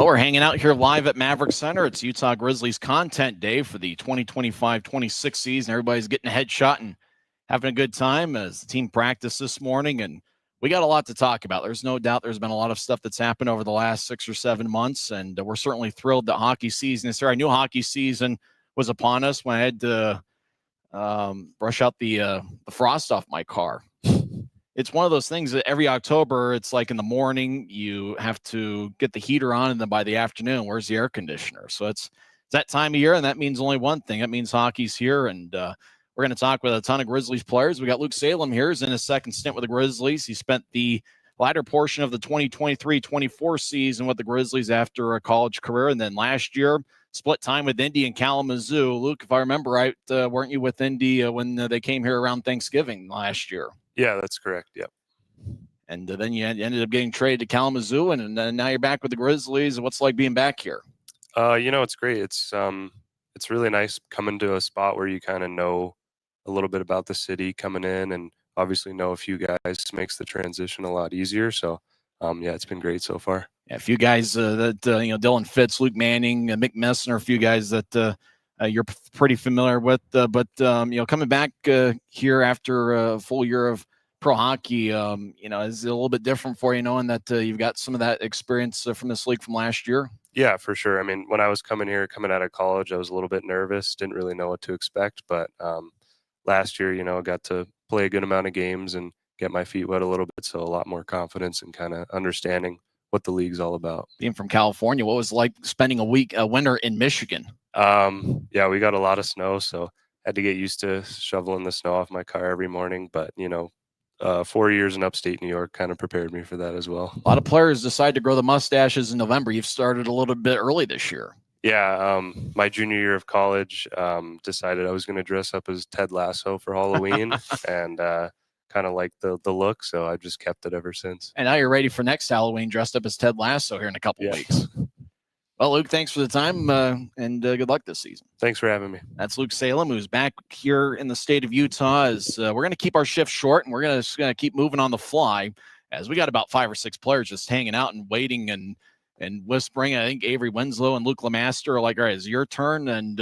Well, we're hanging out here live at Maverick Center. It's Utah Grizzlies Content Day for the 2025-26 season. Everybody's getting a headshot and having a good time as the team practiced this morning, and we got a lot to talk about. There's no doubt there's been a lot of stuff that's happened over the last 6 or 7 months, and we're certainly thrilled that hockey season is here. I knew hockey season was upon us when I had to brush out the frost off my car. It's one of those things that every October, it's like in the morning, you have to get the heater on, and then by the afternoon, where's the air conditioner? So it's that time of year, and that means only one thing. That means hockey's here, and we're going to talk with a ton of Grizzlies players. We got Luke Salem here. He's in his second stint with the Grizzlies. He spent the latter portion of the 2023-24 season with the Grizzlies after a college career, and then last year, split time with Indy and Kalamazoo. Luke, if I remember right, weren't you with Indy when they came here around Thanksgiving last year? Yeah, that's correct. Yep. And then you ended up getting traded to Kalamazoo, and now you're back with the Grizzlies. What's it like being back here? It's great. It's really nice coming to a spot where you kind of know a little bit about the city coming in, and obviously know a few guys makes the transition a lot easier. So, it's been great so far. Yeah, a few guys Dylan Fitz, Luke Manning, Mick Messner, a few guys that you're pretty familiar with. But coming back here after a full year of pro hockey, is it a little bit different for you, knowing that you've got some of that experience from this league from last year? Yeah, for sure. I mean, when I was coming out of college, I was a little bit nervous, didn't really know what to expect. But last year, got to play a good amount of games and get my feet wet a little bit. So a lot more confidence and kind of understanding what the league's all about. Being from California, what was it like spending a winter in Michigan? We got a lot of snow, so had to get used to shoveling the snow off my car every morning. But 4 years in upstate New York kind of prepared me for that as well. A lot of players decide to grow the mustaches in November. You've started a little bit early this year. Yeah, my junior year of college, decided I was going to dress up as Ted Lasso for Halloween, and kind of like the look, so I've just kept it ever since. And now you're ready for next Halloween, dressed up as Ted Lasso here in a couple weeks. Well, Luke, thanks for the time, and good luck this season. Thanks for having me. That's Luke Salem, who's back here in the state of Utah. We're going to keep our shift short, and we're going to keep moving on the fly, as we got about 5 or 6 players just hanging out and waiting and whispering. I think Avery Winslow and Luke Lemaster are like, all right, it's your turn. And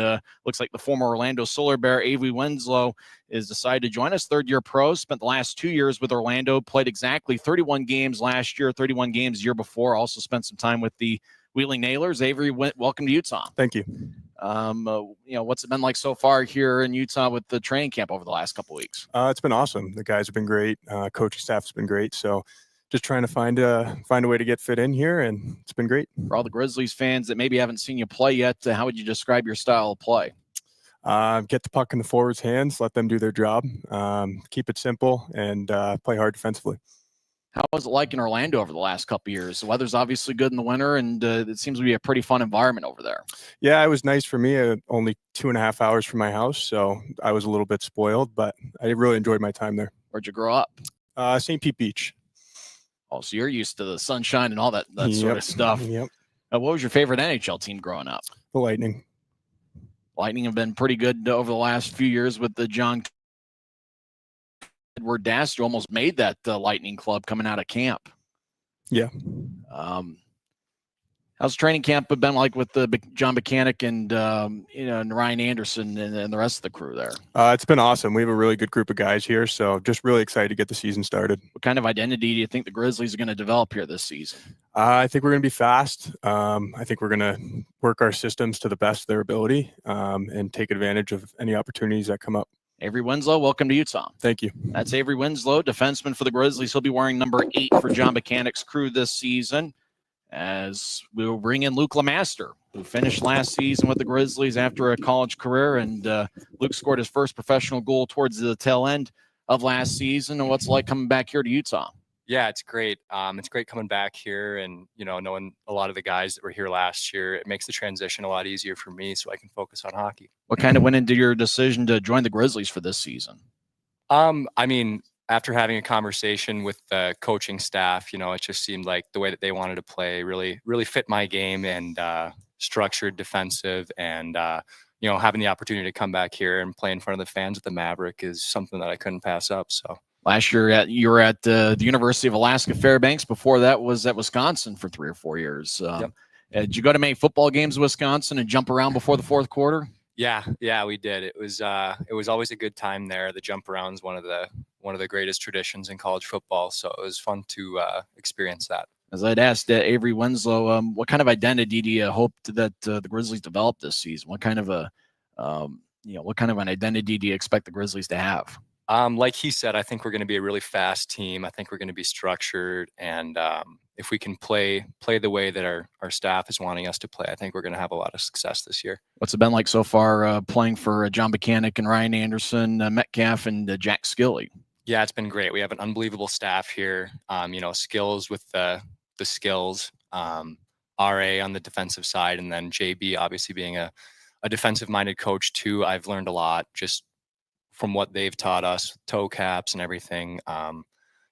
looks like the former Orlando Solar Bear, Avery Winslow, is decided to join us. Third-year pro, spent the last 2 years with Orlando, played exactly 31 games last year, 31 games the year before. Also spent some time with the Wheeling Nailers. Avery, welcome to Utah. Thank you. What's it been like so far here in Utah with the training camp over the last couple of weeks? It's been awesome. The guys have been great. Coaching staff has been great. So just trying to find a way to get fit in here, and it's been great. For all the Grizzlies fans that maybe haven't seen you play yet, how would you describe your style of play? Get the puck in the forwards' hands, let them do their job, keep it simple, and play hard defensively. How was it like in Orlando over the last couple of years? The weather's obviously good in the winter, and it seems to be a pretty fun environment over there. Yeah, it was nice for me. Only 2.5 hours from my house, so I was a little bit spoiled, but I really enjoyed my time there. Where'd you grow up? St. Pete Beach. Oh, so you're used to the sunshine and all that sort of stuff. Yep. What was your favorite NHL team growing up? The Lightning. Lightning have been pretty good over the last few years with the John Edward Dasty almost made that Lightning club coming out of camp. Yeah. How's training camp been like with the John Buchanan and Ryan Anderson and the rest of the crew there? It's been awesome. We have a really good group of guys here, so just really excited to get the season started. What kind of identity do you think the Grizzlies are going to develop here this season? I think we're going to be fast. I think we're going to work our systems to the best of their ability, and take advantage of any opportunities that come up. Avery Winslow, welcome to Utah. Thank you. That's Avery Winslow, defenseman for the Grizzlies. He'll be wearing number 8 for John Buchanan's crew this season, as we will bring in Luke Lemaster, who finished last season with the Grizzlies after a college career. And Luke scored his first professional goal towards the tail end of last season. And what's it like coming back here to Utah? Yeah, it's great. It's great coming back here and, knowing a lot of the guys that were here last year. It makes the transition a lot easier for me so I can focus on hockey. What kind of went into your decision to join the Grizzlies for this season? After having a conversation with the coaching staff, it just seemed like the way that they wanted to play really, really fit my game, and structured, defensive, and having the opportunity to come back here and play in front of the fans at the Maverick is something that I couldn't pass up. So last year you were at the University of Alaska Fairbanks. Before that was at Wisconsin for 3 or 4 years. Yep. Did you go to many football games in Wisconsin and jump around before the fourth quarter? Yeah, we did. It was always a good time there. The jump around's one of the greatest traditions in college football, so it was fun to experience that. As I'd asked Avery Winslow, what kind of identity do you hope that the Grizzlies develop this season? What kind of what kind of an identity do you expect the Grizzlies to have? Like he said, I think we're going to be a really fast team. I think we're going to be structured, and if we can play the way that our staff is wanting us to play, I think we're going to have a lot of success this year. What's it been like so far playing for John Buchanan and Ryan Anderson, Metcalf, and Jack Skilley? Yeah, it's been great. We have an unbelievable staff here. Skills with the skills, RA on the defensive side, and then JB obviously being a defensive-minded coach too. I've learned a lot just from what they've taught us, toe caps and everything. I'm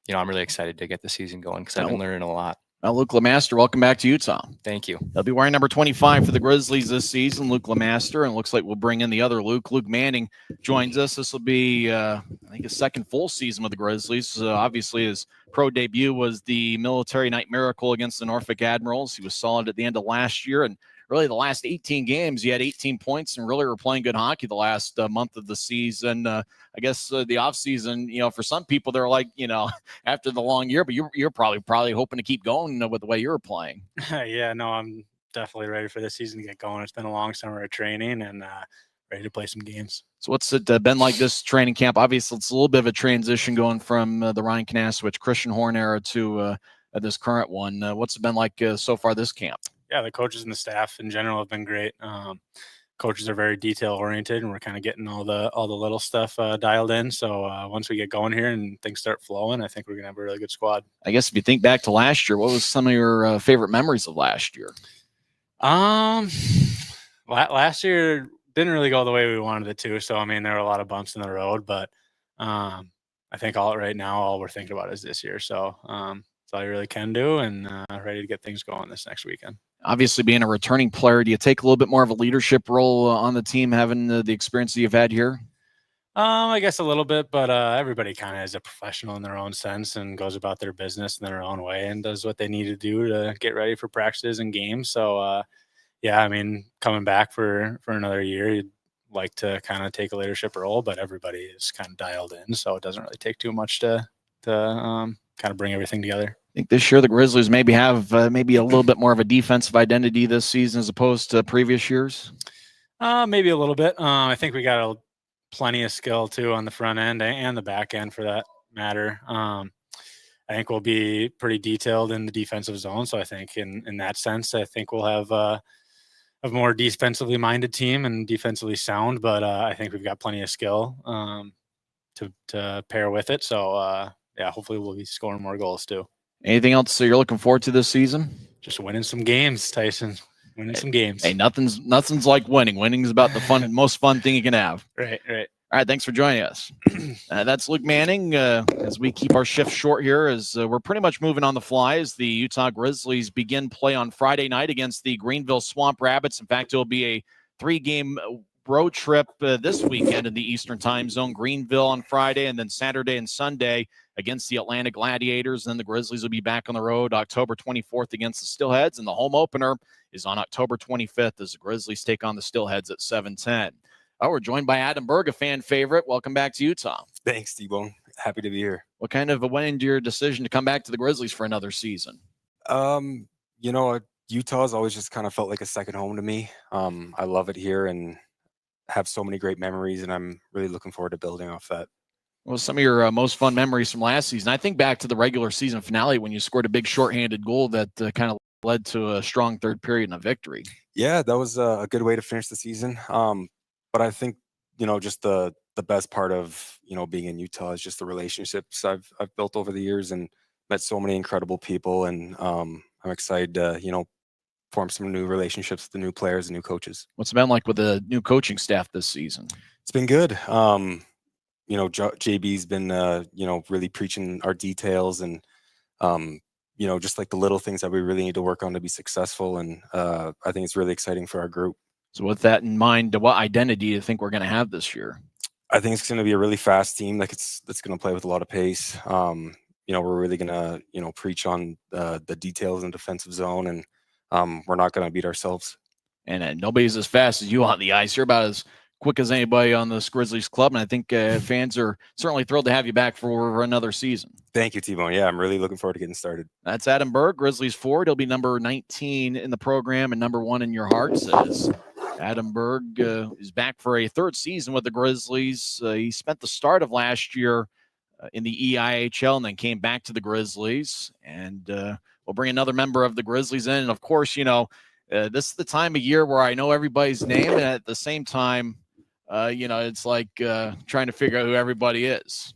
really excited to get the season going because I've been learning a lot. Luke LeMaster, welcome back to Utah. Thank you. He'll be wearing number 25 for the Grizzlies this season, Luke LeMaster, and it looks like we'll bring in the other Luke. Luke Manning joins us. This will be, I think, his second full season with the Grizzlies. Obviously, his pro debut was the Military Night Miracle against the Norfolk Admirals. He was solid at the end of last year, and really the last 18 games, he had 18 points and really were playing good hockey the last month of the season. I guess the offseason, for some people, they're like, after the long year, but you're probably hoping to keep going with the way you were playing. Yeah, no, I'm definitely ready for this season to get going. It's been a long summer of training and ready to play some games. So what's it been like this training camp? Obviously, it's a little bit of a transition going from the Ryan Knaswich, Christian Horn era to this current one. What's it been like so far this camp? Yeah, the coaches and the staff in general have been great. Coaches are very detail oriented, and we're kind of getting all the little stuff dialed in. So once we get going here and things start flowing, I think we're gonna have a really good squad. I guess if you think back to last year, what was some of your favorite memories of last year? Last year didn't really go the way we wanted it to. So I mean, there were a lot of bumps in the road, but I think all we're thinking about is this year. So that's all you really can do, and ready to get things going this next weekend. Obviously, being a returning player, do you take a little bit more of a leadership role on the team, having the experience that you've had here? I guess a little bit, but everybody kind of is a professional in their own sense and goes about their business in their own way and does what they need to do to get ready for practices and games. So, yeah, I mean, coming back for another year, you'd like to kind of take a leadership role, but everybody is kind of dialed in, so it doesn't really take too much to kind of bring everything together. I think this year the Grizzlies maybe have maybe a little bit more of a defensive identity this season as opposed to previous years. Maybe a little bit. I think we got plenty of skill too on the front end and the back end for that matter. I think we'll be pretty detailed in the defensive zone. So I think in that sense, I think we'll have a more defensively minded team and defensively sound. But I think we've got plenty of skill to pair with it. So yeah, hopefully we'll be scoring more goals too. Anything else you're looking forward to this season? Just winning some games, Tyson. Winning some games. Hey, nothing's like winning. Winning is about the most fun thing you can have. Right. All right, thanks for joining us. That's Luke Manning. As we keep our shift short here, as we're pretty much moving on the fly as the Utah Grizzlies begin play on Friday night against the Greenville Swamp Rabbits. In fact, it'll be a 3-game road trip this weekend in the Eastern Time Zone. Greenville on Friday, and then Saturday and Sunday against the Atlanta Gladiators. And then the Grizzlies will be back on the road October 24th against the Steelheads, and the home opener is on October 25th as the Grizzlies take on the Steelheads at 7:10. Oh, we're joined by Adam Berg, a fan favorite. Welcome back to Utah. Thanks, T-Bone. Happy to be here. What kind of went into your decision to come back to the Grizzlies for another season? Utah's always just kind of felt like a second home to me. I love it here and have so many great memories, and I'm really looking forward to building off that. Well, some of your most fun memories from last season. I think back to the regular season finale when you scored a big shorthanded goal that kind of led to a strong third period and a victory. Yeah, that was a good way to finish the season. But I think, just the best part of, being in Utah is just the relationships I've built over the years and met so many incredible people. And I'm excited to, form some new relationships with the new players and new coaches. What's it been like with the new coaching staff this season? It's been good. JB's been, really preaching our details and, just like the little things that we really need to work on to be successful. And I think it's really exciting for our group. So with that in mind, what identity do you think we're going to have this year? I think it's going to be a really fast team. That's going to play with a lot of pace. We're really going to, preach on the details in the defensive zone. And we're not going to beat ourselves. And nobody's as fast as you on the ice. You're about as quick as anybody on this Grizzlies club, and I think fans are certainly thrilled to have you back for another season. Thank you, T-Bone. Yeah, I'm really looking forward to getting started. That's Adam Berg, Grizzlies forward. He'll be number 19 in the program and number 1 in your hearts. As Adam Berg is back for a third season with the Grizzlies. He spent the start of last year in the EIHL and then came back to the Grizzlies. And we'll bring another member of the Grizzlies in. And, of course, this is the time of year where I know everybody's name, and at the same time, it's like trying to figure out who everybody is.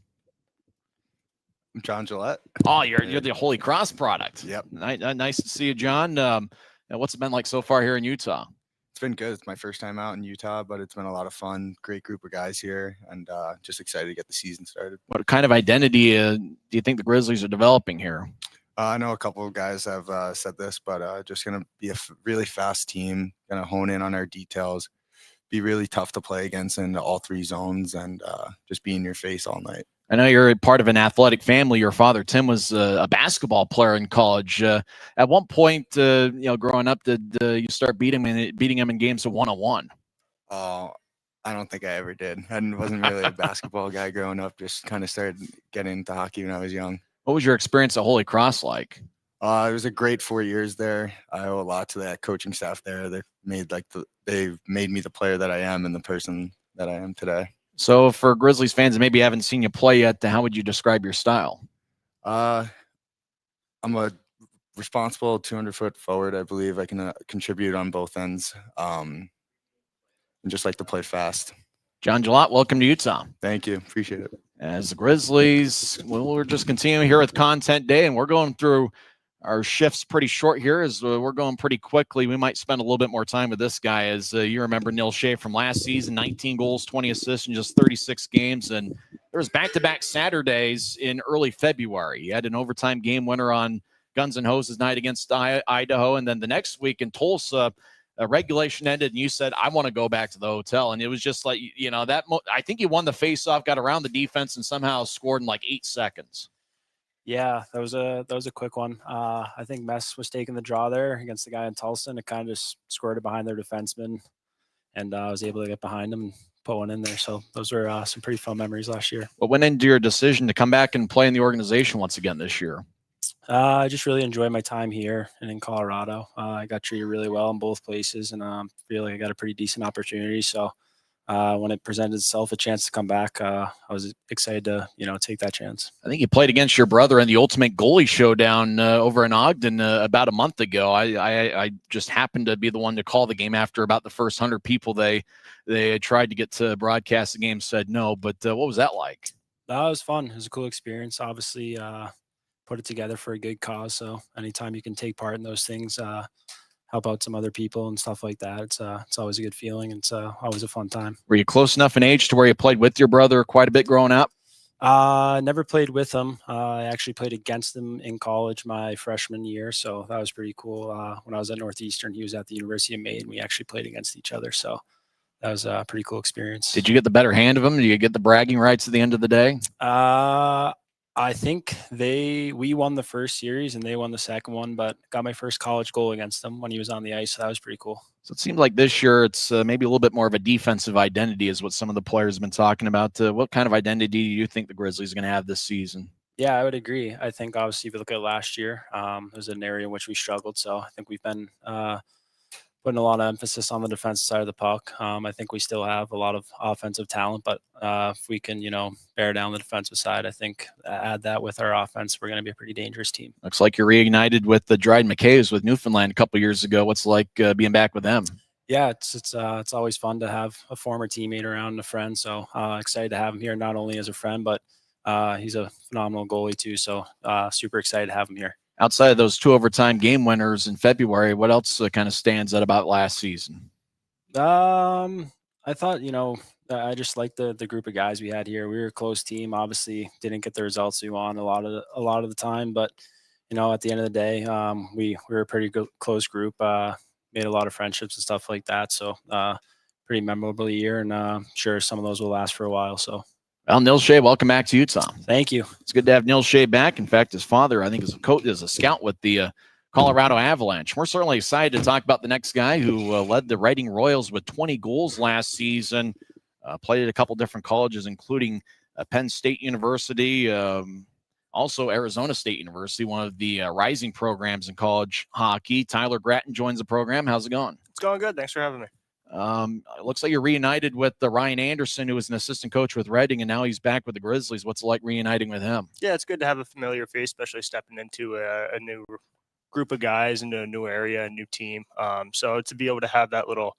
I'm John Gillette. Oh, you're the Holy Cross product. Yep. Nice to see you, John. What's it been like so far here in Utah? It's been good. It's my first time out in Utah, but it's been a lot of fun. Great group of guys here, and just excited to get the season started. What kind of identity do you think the Grizzlies are developing here? I know a couple of guys have said this, but just going to be a really fast team, going to hone in on our details, be really tough to play against in all 3 zones, and just be in your face all night. I know you're part of an athletic family. Your father, Tim, was a basketball player in college. At one point, growing up, did you start beating him in games of 1-on-1? I don't think I ever did. I wasn't really a basketball guy growing up. Just kind of started getting into hockey when I was young. What was your experience at Holy Cross like? It was a great 4 years there. I owe a lot to that coaching staff there. They've made me the player that I am and the person that I am today. So for Grizzlies fans that maybe haven't seen you play yet, how would you describe your style? I'm a responsible 200-foot forward. I believe I can contribute on both ends, and just like to play fast. John Gillette, welcome to Utah. Thank you. Appreciate it. As the Grizzlies, we're just continuing here with Content Day, and we're going through our shifts pretty short here as we're going pretty quickly. We might spend a little bit more time with this guy. As you remember Neil Shea from last season, 19 goals, 20 assists in just 36 games. And there was back-to-back Saturdays in early February. He had an overtime game winner on Guns N' Hoses night against Idaho. And then the next week in Tulsa, regulation ended, and you said, I want to go back to the hotel. And it was just like, I think he won the face-off, got around the defense, and somehow scored in like 8 seconds. Yeah, that was a quick one. I think Mess was taking the draw there against the guy in Tulsa, and it kind of just squirted behind their defenseman, and I was able to get behind him and put one in there. So those were some pretty fun memories last year. What went into your decision to come back and play in the organization once again this year? I just really enjoyed my time here and in Colorado. I got treated really well in both places, and feel like I got a pretty decent opportunity. So when it presented itself a chance to come back, I was excited to, take that chance. I think you played against your brother in the Ultimate Goalie Showdown over in Ogden about a month ago. I just happened to be the one to call the game after about the first 100 people they tried to get to broadcast the game said no. But what was that like? That was fun. It was a cool experience. Obviously, put it together for a good cause. So anytime you can take part in those things, help out some other people and stuff like that, it's always a good feeling. It's always a fun time. Were you close enough in age to where you played with your brother quite a bit growing up? Never played with him. I actually played against him in college my freshman year, so that was pretty cool. When I was at Northeastern, he was at the University of Maine. We actually played against each other, so that was a pretty cool experience. Did you get the better hand of him? Did you get the bragging rights at the end of the day? I think we won the first series and they won the second one, but got my first college goal against him when he was on the ice. So that was pretty cool. So it seems like this year it's maybe a little bit more of a defensive identity is what some of the players have been talking about. What kind of identity do you think the Grizzlies are going to have this season? Yeah, I would agree. I think obviously if you look at last year, it was an area in which we struggled. So I think we've been putting a lot of emphasis on the defensive side of the puck. I think we still have a lot of offensive talent, but if we can, bear down the defensive side, I think add that with our offense, we're going to be a pretty dangerous team. Looks like you're reignited with the Dryden McKays with Newfoundland a couple years ago. What's it like being back with them? Yeah, it's always fun to have a former teammate around and a friend. So excited to have him here, not only as a friend, but he's a phenomenal goalie too. So super excited to have him here. Outside of those 2 overtime game winners in February, what else kind of stands out about last season? I thought, I just liked the group of guys we had here. We were a close team. Obviously, didn't get the results we want a lot of the time, but at the end of the day, we were a pretty close group. Made a lot of friendships and stuff like that. So pretty memorable year, and sure some of those will last for a while. So. Well, Neil Shea, welcome back to Utah. Thank you. It's good to have Neil Shea back. In fact, his father, I think, is a scout with the Colorado Avalanche. We're certainly excited to talk about the next guy who led the Reading Royals with 20 goals last season. Played at a couple different colleges, including Penn State University, also Arizona State University, one of the rising programs in college hockey. Tyler Gratton joins the program. How's it going? It's going good. Thanks for having me. It looks like you're reunited with Ryan Anderson, who was an assistant coach with Reading, and now he's back with the Grizzlies. What's it like reuniting with him? Yeah, it's good to have a familiar face, especially stepping into a new group of guys, into a new area, a new team. So to be able to have that little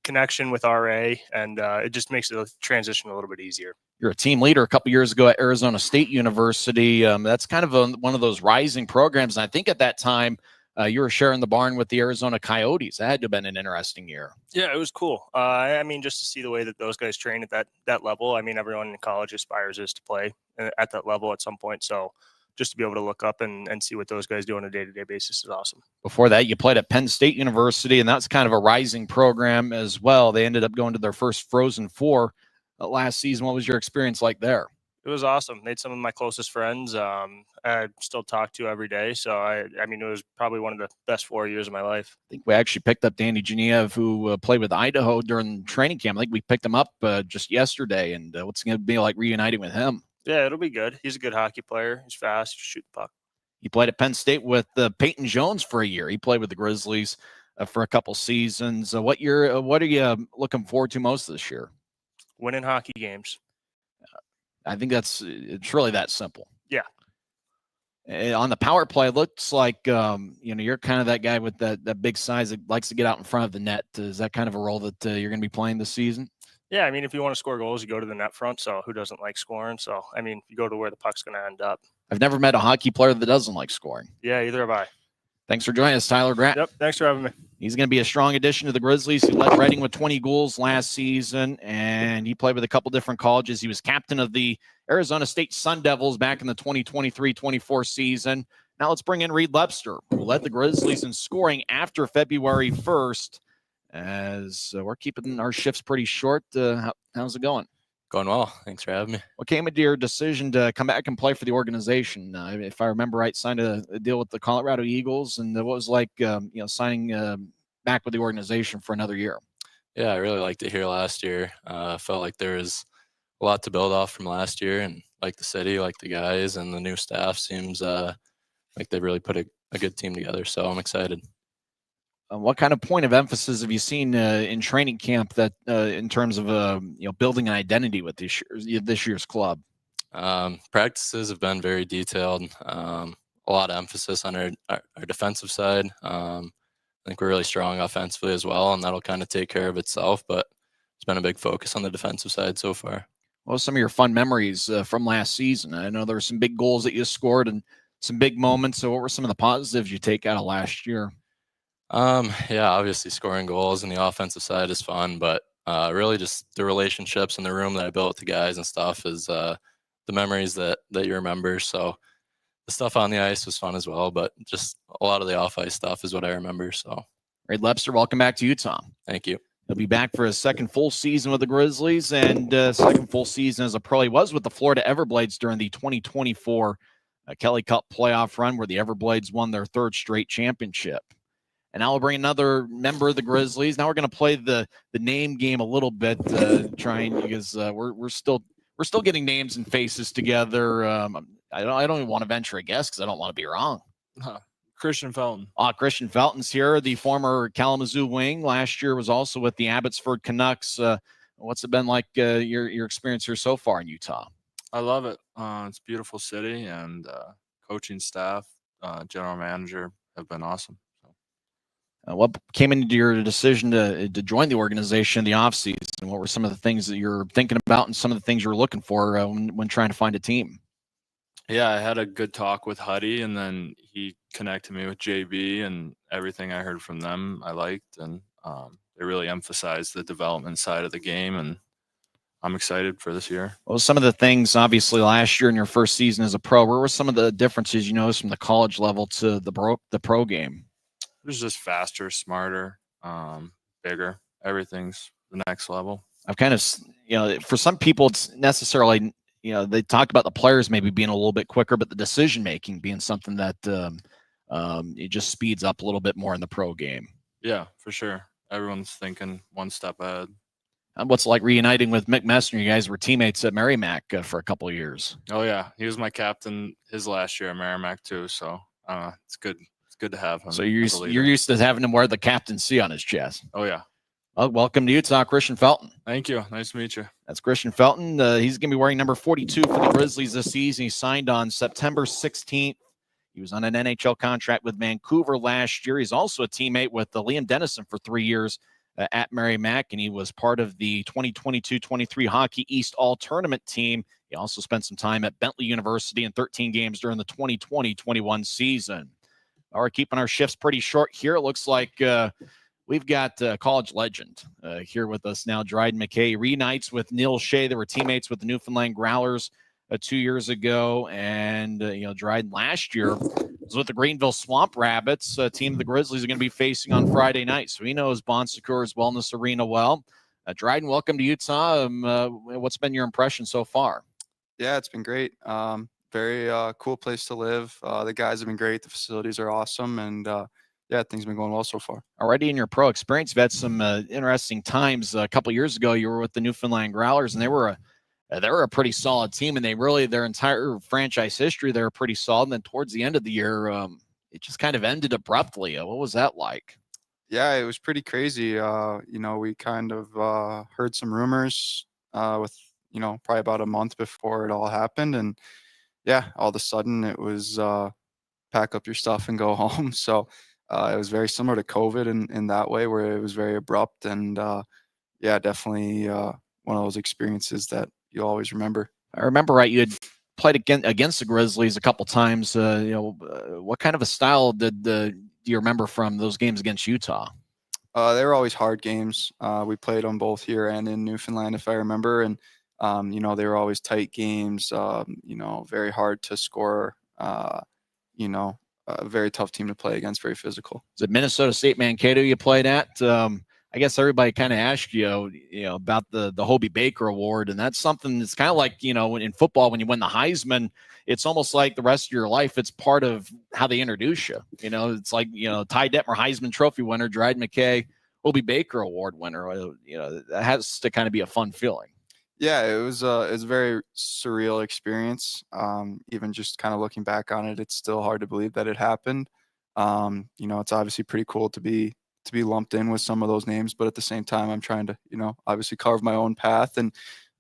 connection with RA, and it just makes the transition a little bit easier. You're a team leader a couple years ago at Arizona State University. That's kind of one of those rising programs. And I think at that time, you were sharing the barn with the Arizona Coyotes. That had to have been an interesting year. Yeah, it was cool. I mean, just to see the way that those guys train at that level. I mean, everyone in college aspires to play at that level at some point. So just to be able to look up and see what those guys do on a day-to-day basis is awesome. Before that, you played at Penn State University, and that's kind of a rising program as well. They ended up going to their first Frozen Four last season. What was your experience like there? It was awesome. Made some of my closest friends. I still talk to every day. So I mean, it was probably one of the best 4 years of my life. I think we actually picked up Danny Genev, who played with Idaho during training camp. I think we picked him up just yesterday. And what's it going to be like reuniting with him? Yeah, it'll be good. He's a good hockey player. He's fast. He can shoot the puck. He played at Penn State with Peyton Jones for a year. He played with the Grizzlies for a couple seasons. What are you looking forward to most this year? Winning hockey games. I think it's really that simple. Yeah. On the power play, it looks like you're kind of that guy with that big size that likes to get out in front of the net. Is that kind of a role that you're going to be playing this season? Yeah, I mean, if you want to score goals, you go to the net front. So who doesn't like scoring? So, I mean, you go to where the puck's going to end up. I've never met a hockey player that doesn't like scoring. Yeah, either have I. Thanks for joining us, Tyler Grant. Yep, thanks for having me. He's going to be a strong addition to the Grizzlies. He led Reading with 20 goals last season, and he played with a couple different colleges. He was captain of the Arizona State Sun Devils back in the 2023-24 season. Now let's bring in Reed Lepster, who led the Grizzlies in scoring after February 1st. As we're keeping our shifts pretty short. How's it going? Going well. Thanks for having me. What came into your decision to come back and play for the organization? If I remember right, signed a deal with the Colorado Eagles, and what was like, signing back with the organization for another year? Yeah, I really liked it here last year. Felt like there was a lot to build off from last year, and like the city, like the guys, and the new staff seems like they really put a good team together. So I'm excited. What kind of point of emphasis have you seen in training camp that in terms of building an identity with this year's club? Practices have been very detailed. A lot of emphasis on our defensive side. I think we're really strong offensively as well, and that'll kind of take care of itself. But it's been a big focus on the defensive side so far. What were some of your fun memories from last season? I know there were some big goals that you scored and some big moments. So what were some of the positives you take out of last year? Yeah, obviously scoring goals on the offensive side is fun, but really just the relationships in the room that I built with the guys and stuff is the memories that you remember. So the stuff on the ice was fun as well, but just a lot of the off ice stuff is what I remember. So, Reed Lepster, welcome back to Utah. Thank you. He'll be back for his second full season with the Grizzlies and second full season as a pro. He was with the Florida Everblades during the 2024 Kelly Cup playoff run where the Everblades won their third straight championship. And now we'll bring another member of the Grizzlies. Now we're going to play the name game a little bit, trying because we're still getting names and faces together. I don't even want to venture a guess because I don't want to be wrong. Christian Felton. Christian Felton's here, the former Kalamazoo wing. Last year was also with the Abbotsford Canucks. What's it been like your experience here so far in Utah? I love it. It's a beautiful city, and coaching staff, general manager have been awesome. What came into your decision to join the organization in the offseason? What were some of the things that you're thinking about and some of the things you were looking for when trying to find a team? Yeah, I had a good talk with Huddy, and then he connected me with JB, and everything I heard from them I liked, and they really emphasized the development side of the game, and I'm excited for this year. Well, some of the things, obviously, last year in your first season as a pro, where were some of the differences you noticed from the college level to the pro game? It was just faster, smarter, bigger. Everything's the next level. I've kind of, for some people, it's necessarily, they talk about the players maybe being a little bit quicker, but the decision making being something that it just speeds up a little bit more in the pro game. Yeah, for sure. Everyone's thinking one step ahead. What's it like reuniting with Mick Messner? You guys were teammates at Merrimack for a couple of years. Oh yeah, he was my captain his last year at Merrimack too. So it's good. It's good to have him. So as a leader. you're used to having him wear the captaincy on his chest. Oh yeah. Well, welcome to Utah, Christian Felton. Thank you. Nice to meet you. That's Christian Felton. He's going to be wearing number 42 for the Grizzlies this season. He signed on September 16th. He was on an NHL contract with Vancouver last year. He's also a teammate with Liam Dennison for 3 years at Merrimack, and he was part of the 2022-23 Hockey East All-Tournament team. He also spent some time at Bentley University in 13 games during the 2020-21 season. All right, keeping our shifts pretty short here. It looks like we've got college legend here with us now, Dryden McKay. Reunites with Neil Shea. They were teammates with the Newfoundland Growlers 2 years ago. And, Dryden last year was with the Greenville Swamp Rabbits, a team the Grizzlies are going to be facing on Friday night. So he knows Bon Secours Wellness Arena well. Dryden, welcome to Utah. What's been your impression so far? Yeah, it's been great. Very cool place to live. The guys have been great. The facilities are awesome. And, yeah, things have been going well so far. Already in your pro experience, you've had some interesting times. A couple years ago, you were with the Newfoundland Growlers, and they were a pretty solid team, and their entire franchise history, they were pretty solid. And then towards the end of the year, it just kind of ended abruptly. What was that like? Yeah, it was pretty crazy. We kind of heard some rumors with, probably about a month before it all happened. And yeah, all of a sudden it was pack up your stuff and go home. So it was very similar to COVID in that way, where it was very abrupt. And yeah, definitely one of those experiences that you'll always remember. I remember, right, you had played against the Grizzlies a couple times. What kind of a style do you remember from those games against Utah? They were always hard games. We played them both here and in Newfoundland, if I remember. And, they were always tight games, very hard to score, a very tough team to play against, very physical. Is it Minnesota State Mankato you played at? I guess everybody kind of asked you, about the Hobie Baker Award, and that's something that's kind of like, in football when you win the Heisman, it's almost like the rest of your life. It's part of how they introduce you. It's like Ty Detmer Heisman Trophy winner, Dryden McKay, Hobie Baker Award winner. That has to kind of be a fun feeling. Yeah, it was a very surreal experience. Even just kind of looking back on it, it's still hard to believe that it happened. It's obviously pretty cool to be lumped in with some of those names, but at the same time, I'm trying to, obviously carve my own path and,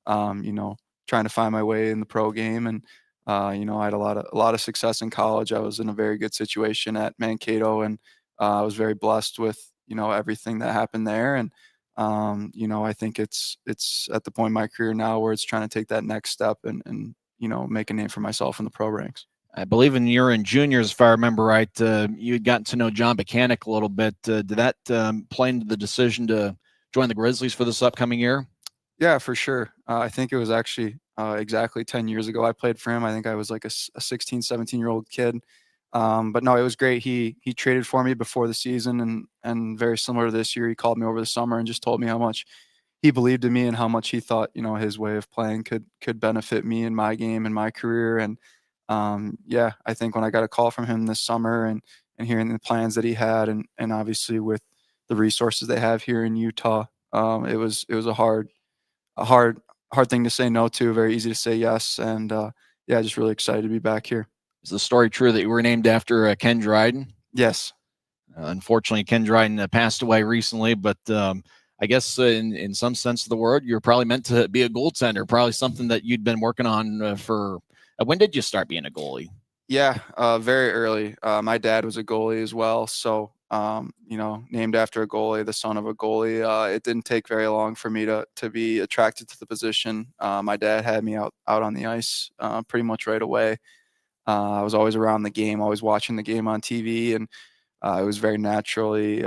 trying to find my way in the pro game. And, I had a lot of success in college. I was in a very good situation at Mankato, and I was very blessed with, everything that happened there. And, I think it's at the point in my career now where it's trying to take that next step and make a name for myself in the pro ranks. I believe when you were in juniors, if I remember right, you had gotten to know John Buchanan a little bit. Did that play into the decision to join the Grizzlies for this upcoming year? Yeah, for sure. I think it was actually exactly 10 years ago I played for him. I think I was like a 16, 17-year-old kid. But no, it was great. He traded for me before the season, and very similar to this year, he called me over the summer and just told me how much he believed in me and how much he thought, his way of playing could benefit me in my game and my career. And yeah, I think when I got a call from him this summer and hearing the plans that he had, and obviously with the resources they have here in Utah, it was a hard thing to say no to, very easy to say yes. And yeah, just really excited to be back here. Is the story true that you were named after Ken Dryden? Yes. Unfortunately, Ken Dryden passed away recently, but I guess in some sense of the word, you're probably meant to be a goaltender, probably something that you'd been working on for. When did you start being a goalie? Yeah, very early. My dad was a goalie as well. So, named after a goalie, the son of a goalie. It didn't take very long for me to be attracted to the position. My dad had me out on the ice pretty much right away. I was always around the game, always watching the game on TV, and I was very naturally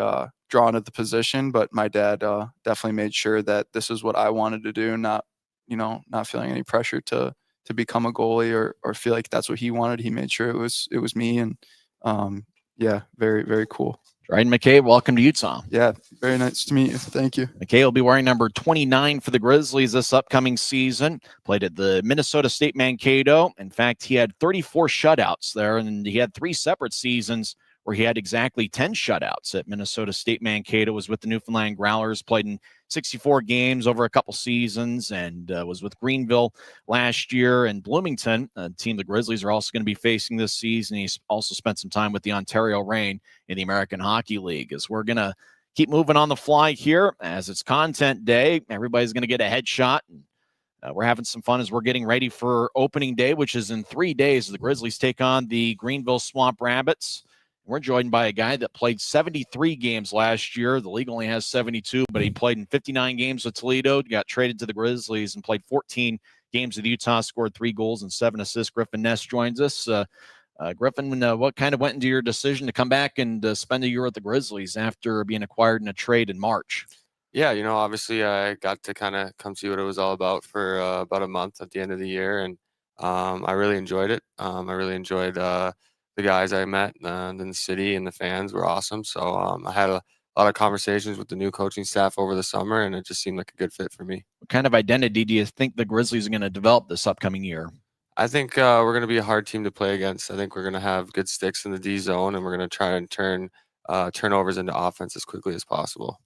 drawn to the position. But my dad definitely made sure that this is what I wanted to do, not feeling any pressure to become a goalie or feel like that's what he wanted. He made sure it was me, and yeah, very, very cool. Dryden McKay, welcome to Utah. Yeah, very nice to meet you. Thank you. McKay will be wearing number 29 for the Grizzlies this upcoming season. Played at the Minnesota State Mankato. In fact, he had 34 shutouts there, and he had 3 separate seasons where he had exactly 10 shutouts. At Minnesota State Mankato, was with the Newfoundland Growlers, played in 64 games over a couple seasons, and was with Greenville last year. And Bloomington, a team the Grizzlies are also going to be facing this season. He's also spent some time with the Ontario Reign in the American Hockey League. As we're going to keep moving on the fly here, as it's content day, everybody's going to get a headshot. And we're having some fun as we're getting ready for opening day, which is in 3 days. The Grizzlies take on the Greenville Swamp Rabbits. We're joined by a guy that played 73 games last year. The league only has 72, but he played in 59 games with Toledo, got traded to the Grizzlies, and played 14 games with Utah, scored 3 goals and 7 assists. Griffin Ness joins us. Griffin, what kind of went into your decision to come back and spend a year with the Grizzlies after being acquired in a trade in March? Yeah, obviously I got to kind of come see what it was all about for about a month at the end of the year, and I really enjoyed it. I really enjoyed the guys I met in the city, and the fans were awesome. So I had a lot of conversations with the new coaching staff over the summer, and it just seemed like a good fit for me. What kind of identity do you think the Grizzlies are going to develop this upcoming year? I think we're going to be a hard team to play against. I think we're going to have good sticks in the D zone, and we're going to try and turn turnovers into offense as quickly as possible.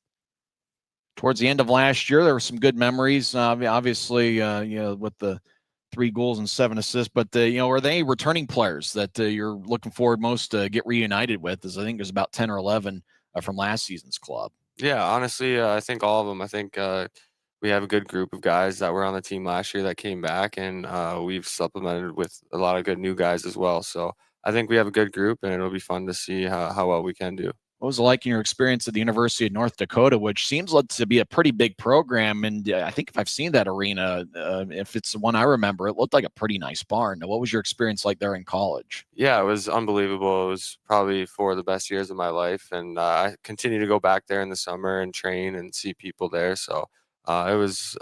Towards the end of last year, there were some good memories, obviously, with the 3 goals and 7 assists. But, are there any returning players that you're looking forward most to get reunited with? As I think there's about 10 or 11 from last season's club. Yeah, honestly, I think all of them. I think we have a good group of guys that were on the team last year that came back, and we've supplemented with a lot of good new guys as well. So I think we have a good group, and it'll be fun to see how well we can do. What was it like in your experience at the University of North Dakota, which seems like to be a pretty big program? And I think if I've seen that arena, if it's the one I remember, it looked like a pretty nice barn. Now, what was your experience like there in college? Yeah, it was unbelievable. It was probably 4 of the best years of my life. And I continue to go back there in the summer and train and see people there. So it was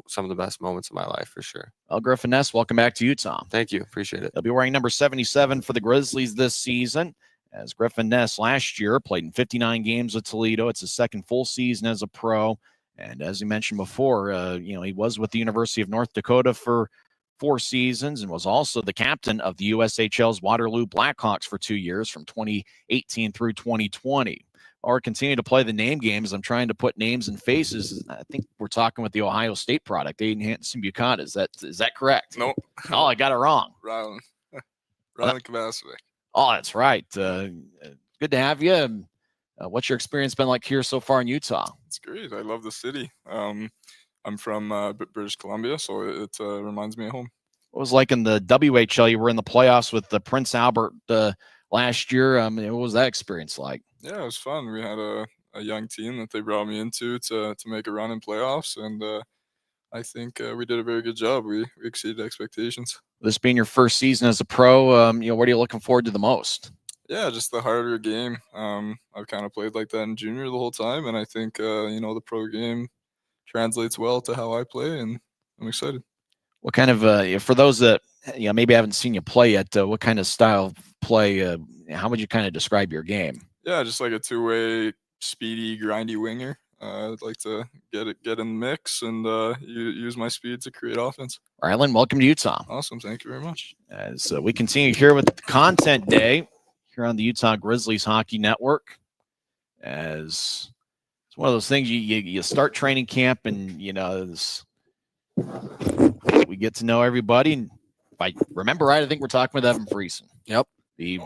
some of the best moments of my life for sure. Well, Griffin Ness, welcome back to Utah. Thank you. Appreciate it. He'll be wearing number 77 for the Grizzlies this season. As Griffin Ness last year played in 59 games with Toledo. It's his second full season as a pro. And as we mentioned before, he was with the University of North Dakota for 4 seasons and was also the captain of the USHL's Waterloo Blackhawks for 2 years from 2018 through 2020. Or continue to play the name games. I'm trying to put names and faces. I think we're talking with the Ohio State product, Aiden Hanson-Buchanan. Is that correct? Nope. Oh, I got it wrong. Rylan Kovacevic. Oh, that's right. Good to have you. What's your experience been like here so far in Utah? It's great. I love the city. I'm from British Columbia, so it reminds me of home. What was it like in the WHL? You were in the playoffs with the Prince Albert last year. What was that experience like? Yeah, it was fun. We had a young team that they brought me into to make a run in playoffs, and I think we did a very good job. We exceeded expectations. This being your first season as a pro, what are you looking forward to the most? Yeah, just the harder game. I've kind of played like that in junior the whole time, and I think the pro game translates well to how I play, and I'm excited. What kind of for those that maybe haven't seen you play yet, what kind of style of play? How would you kind of describe your game? Yeah, just like a 2-way, speedy, grindy winger. I'd like to get in the mix and use my speed to create offense. Rylan, welcome to Utah. Awesome. Thank you very much. As we continue here with the content day here on the Utah Grizzlies Hockey Network. As it's one of those things you start training camp and, we get to know everybody. And if I remember right, I think we're talking with Evan Friesen. Yep. The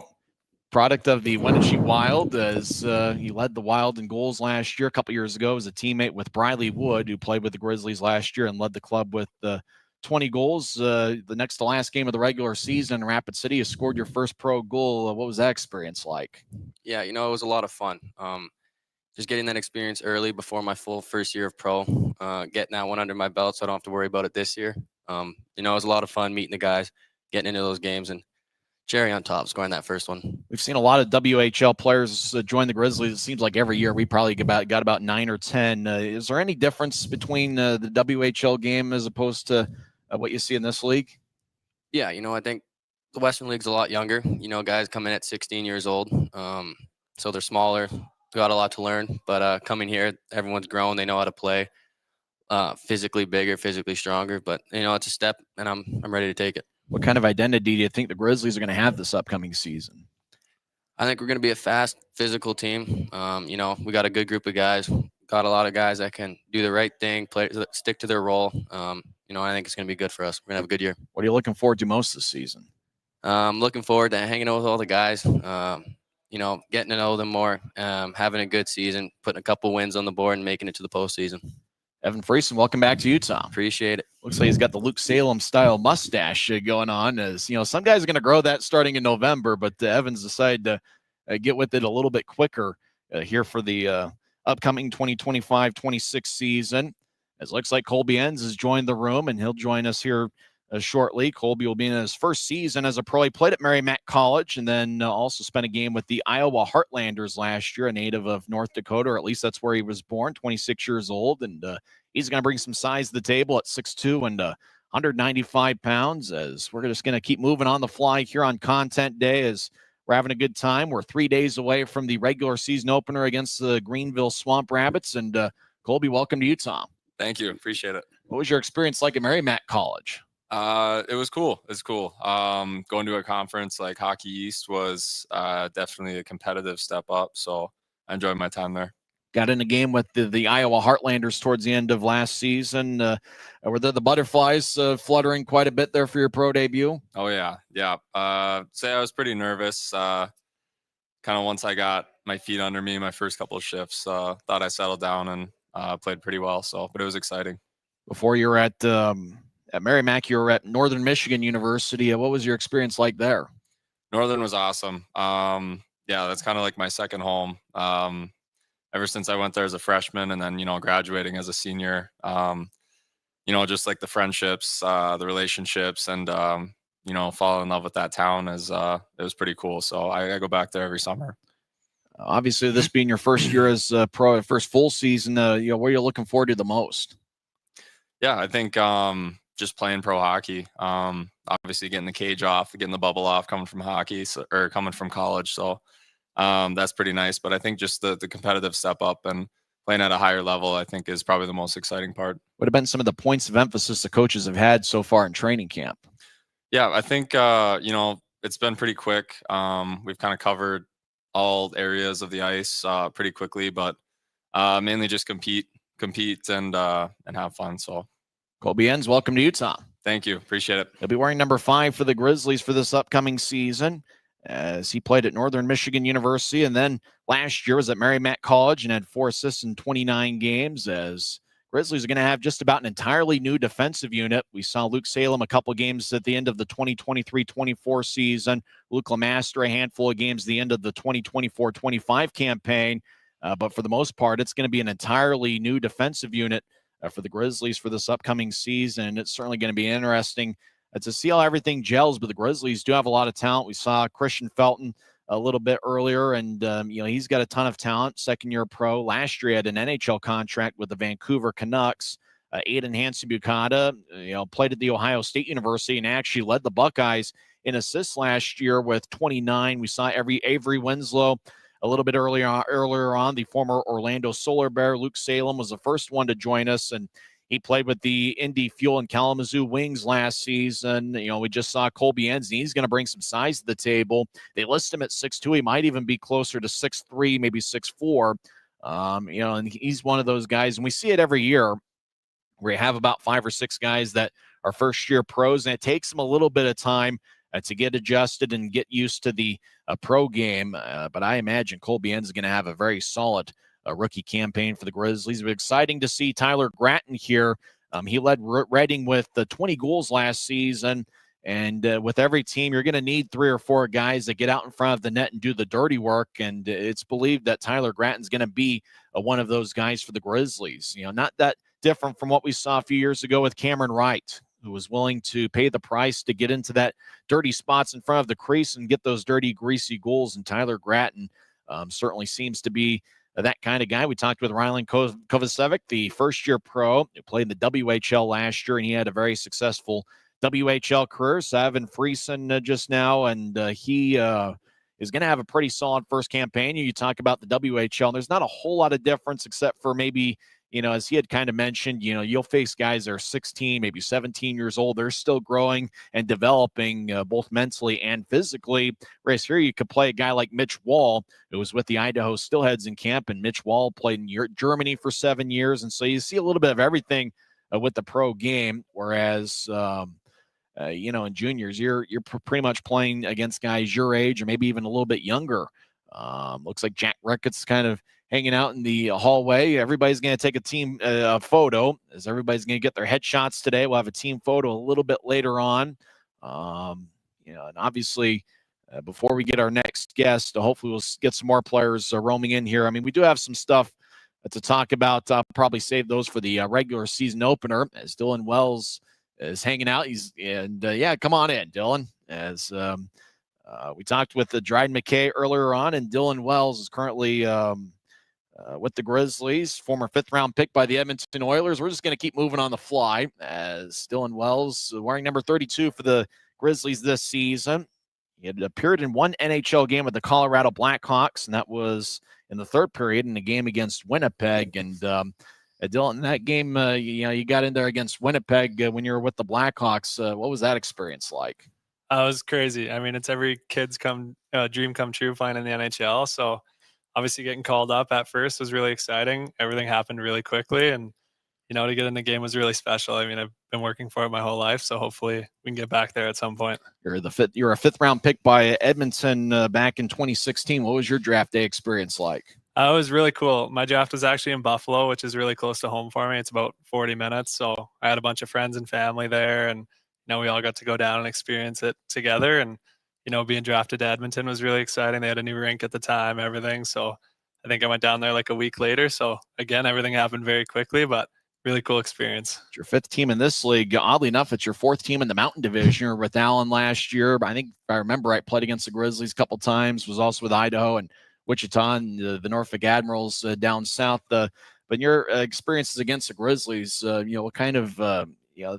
product of the Wenatchee Wild, as he led the Wild in goals last year. A couple years ago, as a teammate with Briley Wood, who played with the Grizzlies last year and led the club with 20 goals. The next to last game of the regular season in Rapid City, you scored your first pro goal. What was that experience like? Yeah, it was a lot of fun. Just getting that experience early before my full first year of pro, getting that one under my belt so I don't have to worry about it this year. It was a lot of fun meeting the guys, getting into those games, and cherry on top, scoring that first one. We've seen a lot of WHL players join the Grizzlies. It seems like every year we probably got about 9 or 10. Is there any difference between the WHL game as opposed to what you see in this league? Yeah, I think the Western League's a lot younger. Guys come in at 16 years old, so they're smaller, got a lot to learn. But coming here, everyone's grown. They know how to play. Physically bigger, physically stronger. But it's a step, and I'm ready to take it. What kind of identity do you think the Grizzlies are going to have this upcoming season? I think we're going to be a fast, physical team. You know, we got a good group of guys. Got a lot of guys that can do the right thing, stick to their role. You know, I think it's going to be good for us. We're going to have a good year. What are you looking forward to most this season? Looking forward to hanging out with all the guys. You know, getting to know them more, having a good season, putting a couple wins on the board, and making it to the postseason. Evan Friesen, welcome back to Utah. Appreciate it. Looks like he's got the Luke Salem style mustache going on. As you know, some guys are going to grow that starting in November, but Evans decided to get with it a little bit quicker here for the upcoming 2025-26 season. As it looks like Colby Enns has joined the room, and he'll join us here shortly. Colby will be in his first season as a pro. He played at Merrimack College and then also spent a game with the Iowa Heartlanders last year, a native of North Dakota, or at least that's where he was born, 26 years old. And he's going to bring some size to the table at 6'2" and 195 pounds, as we're just going to keep moving on the fly here on Content Day as we're having a good time. We're 3 days away from the regular season opener against the Greenville Swamp Rabbits. And Colby, welcome to Utah. Thank you. Appreciate it. What was your experience like at Merrimack College? It was cool. It's cool. Going to a conference like Hockey East was definitely a competitive step up. So I enjoyed my time there. Got in a game with the Iowa Heartlanders towards the end of last season. Were the butterflies fluttering quite a bit there for your pro debut? Oh, yeah. Yeah. Say I was pretty nervous. Kind of once I got my feet under me, my first couple of shifts, thought I settled down and played pretty well. So, but it was exciting. Before you were at Merrimack, you were at Northern Michigan University. What was your experience like there? Northern was awesome. Yeah, that's kind of like my second home. Ever since I went there as a freshman and then, graduating as a senior, just like the friendships, the relationships, and, fall in love with that town it was pretty cool. So I go back there every summer. Obviously, this being your first year as a pro, first full season, what are you looking forward to the most? Yeah, I think just playing pro hockey. Obviously, getting the cage off, getting the bubble off, coming from hockey or coming from college. So that's pretty nice. But I think just the competitive step up and playing at a higher level, I think, is probably the most exciting part. What have been some of the points of emphasis the coaches have had so far in training camp? Yeah, I think it's been pretty quick. We've kind of covered all areas of the ice pretty quickly, but mainly just compete and have fun. So Colby Enns, welcome to Utah. Thank you. Appreciate it. He'll be wearing number 5 for the Grizzlies for this upcoming season, as he played at Northern Michigan University and then last year was at Merrimack College and had 4 assists in 29 games. As Grizzlies are going to have just about an entirely new defensive unit. We saw Luke Salem a couple games at the end of the 2023-24 season. Luke Lemaster a handful of games at the end of the 2024-25 campaign. But for the most part, it's going to be an entirely new defensive unit for the Grizzlies for this upcoming season. It's certainly going to be interesting to see how everything gels, but the Grizzlies do have a lot of talent. We saw Christian Felton a little bit earlier, and he's got a ton of talent, second-year pro. Last year he had an NHL contract with the Vancouver Canucks. Aiden Hansen-Bukata, played at the Ohio State University and actually led the Buckeyes in assists last year with 29. We saw Avery Winslow a little bit earlier on, the former Orlando Solar Bear. Luke Salem was the first one to join us, and he played with the Indy Fuel and Kalamazoo Wings last season. We just saw Colby Enns, and he's going to bring some size to the table. They list him at 6'2". He might even be closer to 6'3", maybe 6'4". And he's one of those guys, and we see it every year where you have about 5 or 6 guys that are first-year pros, and it takes them a little bit of time to get adjusted and get used to the pro game. But I imagine Colby Enns is going to have a very solid rookie campaign for the Grizzlies. It was exciting to see Tyler Gratton here. He led Reading with 20 goals last season. And with every team, you're going to need 3 or 4 guys that get out in front of the net and do the dirty work. And it's believed that Tyler Gratton's going to be one of those guys for the Grizzlies. Not that different from what we saw a few years ago with Cameron Wright, who was willing to pay the price to get into that dirty spots in front of the crease and get those dirty, greasy goals. And Tyler Gratton certainly seems to be that kind of guy. We talked with Rylan Kovacevic, the first-year pro, who played in the WHL last year, and he had a very successful WHL career. So Evan Friesen just now, and he is going to have a pretty solid first campaign. You talk about the WHL, and there's not a whole lot of difference except for maybe as he had kind of mentioned, you'll face guys that are 16, maybe 17 years old. They're still growing and developing both mentally and physically. Whereas here you could play a guy like Mitch Wall, who was with the Idaho Steelheads in camp, and Mitch Wall played in Germany for 7 years. And so you see a little bit of everything with the pro game, whereas in juniors, you're pretty much playing against guys your age or maybe even a little bit younger. Looks like Jack Ricketts kind of hanging out in the hallway. Everybody's going to take a team photo, as everybody's going to get their headshots today. We'll have a team photo a little bit later on. And obviously, before we get our next guest, hopefully we'll get some more players roaming in here. I mean, we do have some stuff to talk about. Probably save those for the regular season opener, as Dylan Wells is hanging out. Come on in, Dylan. As we talked with Dryden McKay earlier on, and Dylan Wells is currently with the Grizzlies, former 5th-round pick by the Edmonton Oilers. We're just going to keep moving on the fly, as Dylan Wells, wearing number 32 for the Grizzlies this season. He had appeared in one NHL game with the Colorado Blackhawks, and that was in the third period in the game against Winnipeg. And Dylan, in that game, you got in there against Winnipeg when you were with the Blackhawks. What was that experience like? It was crazy. I mean, it's every kid's dream come true playing in the NHL. So obviously getting called up at first was really exciting. Everything happened really quickly, and to get in the game was really special. I mean, I've been working for it my whole life, so hopefully we can get back there at some point. You're a 5th-round pick by Edmonton back in 2016. What was your draft day experience like? It was really cool. My draft was actually in Buffalo, which is really close to home for me. It's about 40 minutes. So I had a bunch of friends and family there, and we all got to go down and experience it together. And being drafted to Edmonton was really exciting. They had a new rink at the time, everything. So I think I went down there like a week later. So again, everything happened very quickly, but really cool experience. It's your 5th team in this league. Oddly enough, it's your 4th team in the Mountain Division. You were with Allen last year. But I think, if I remember right, played against the Grizzlies a couple times, was also with Idaho and Wichita and the Norfolk Admirals down south. But your experiences against the Grizzlies, what kind of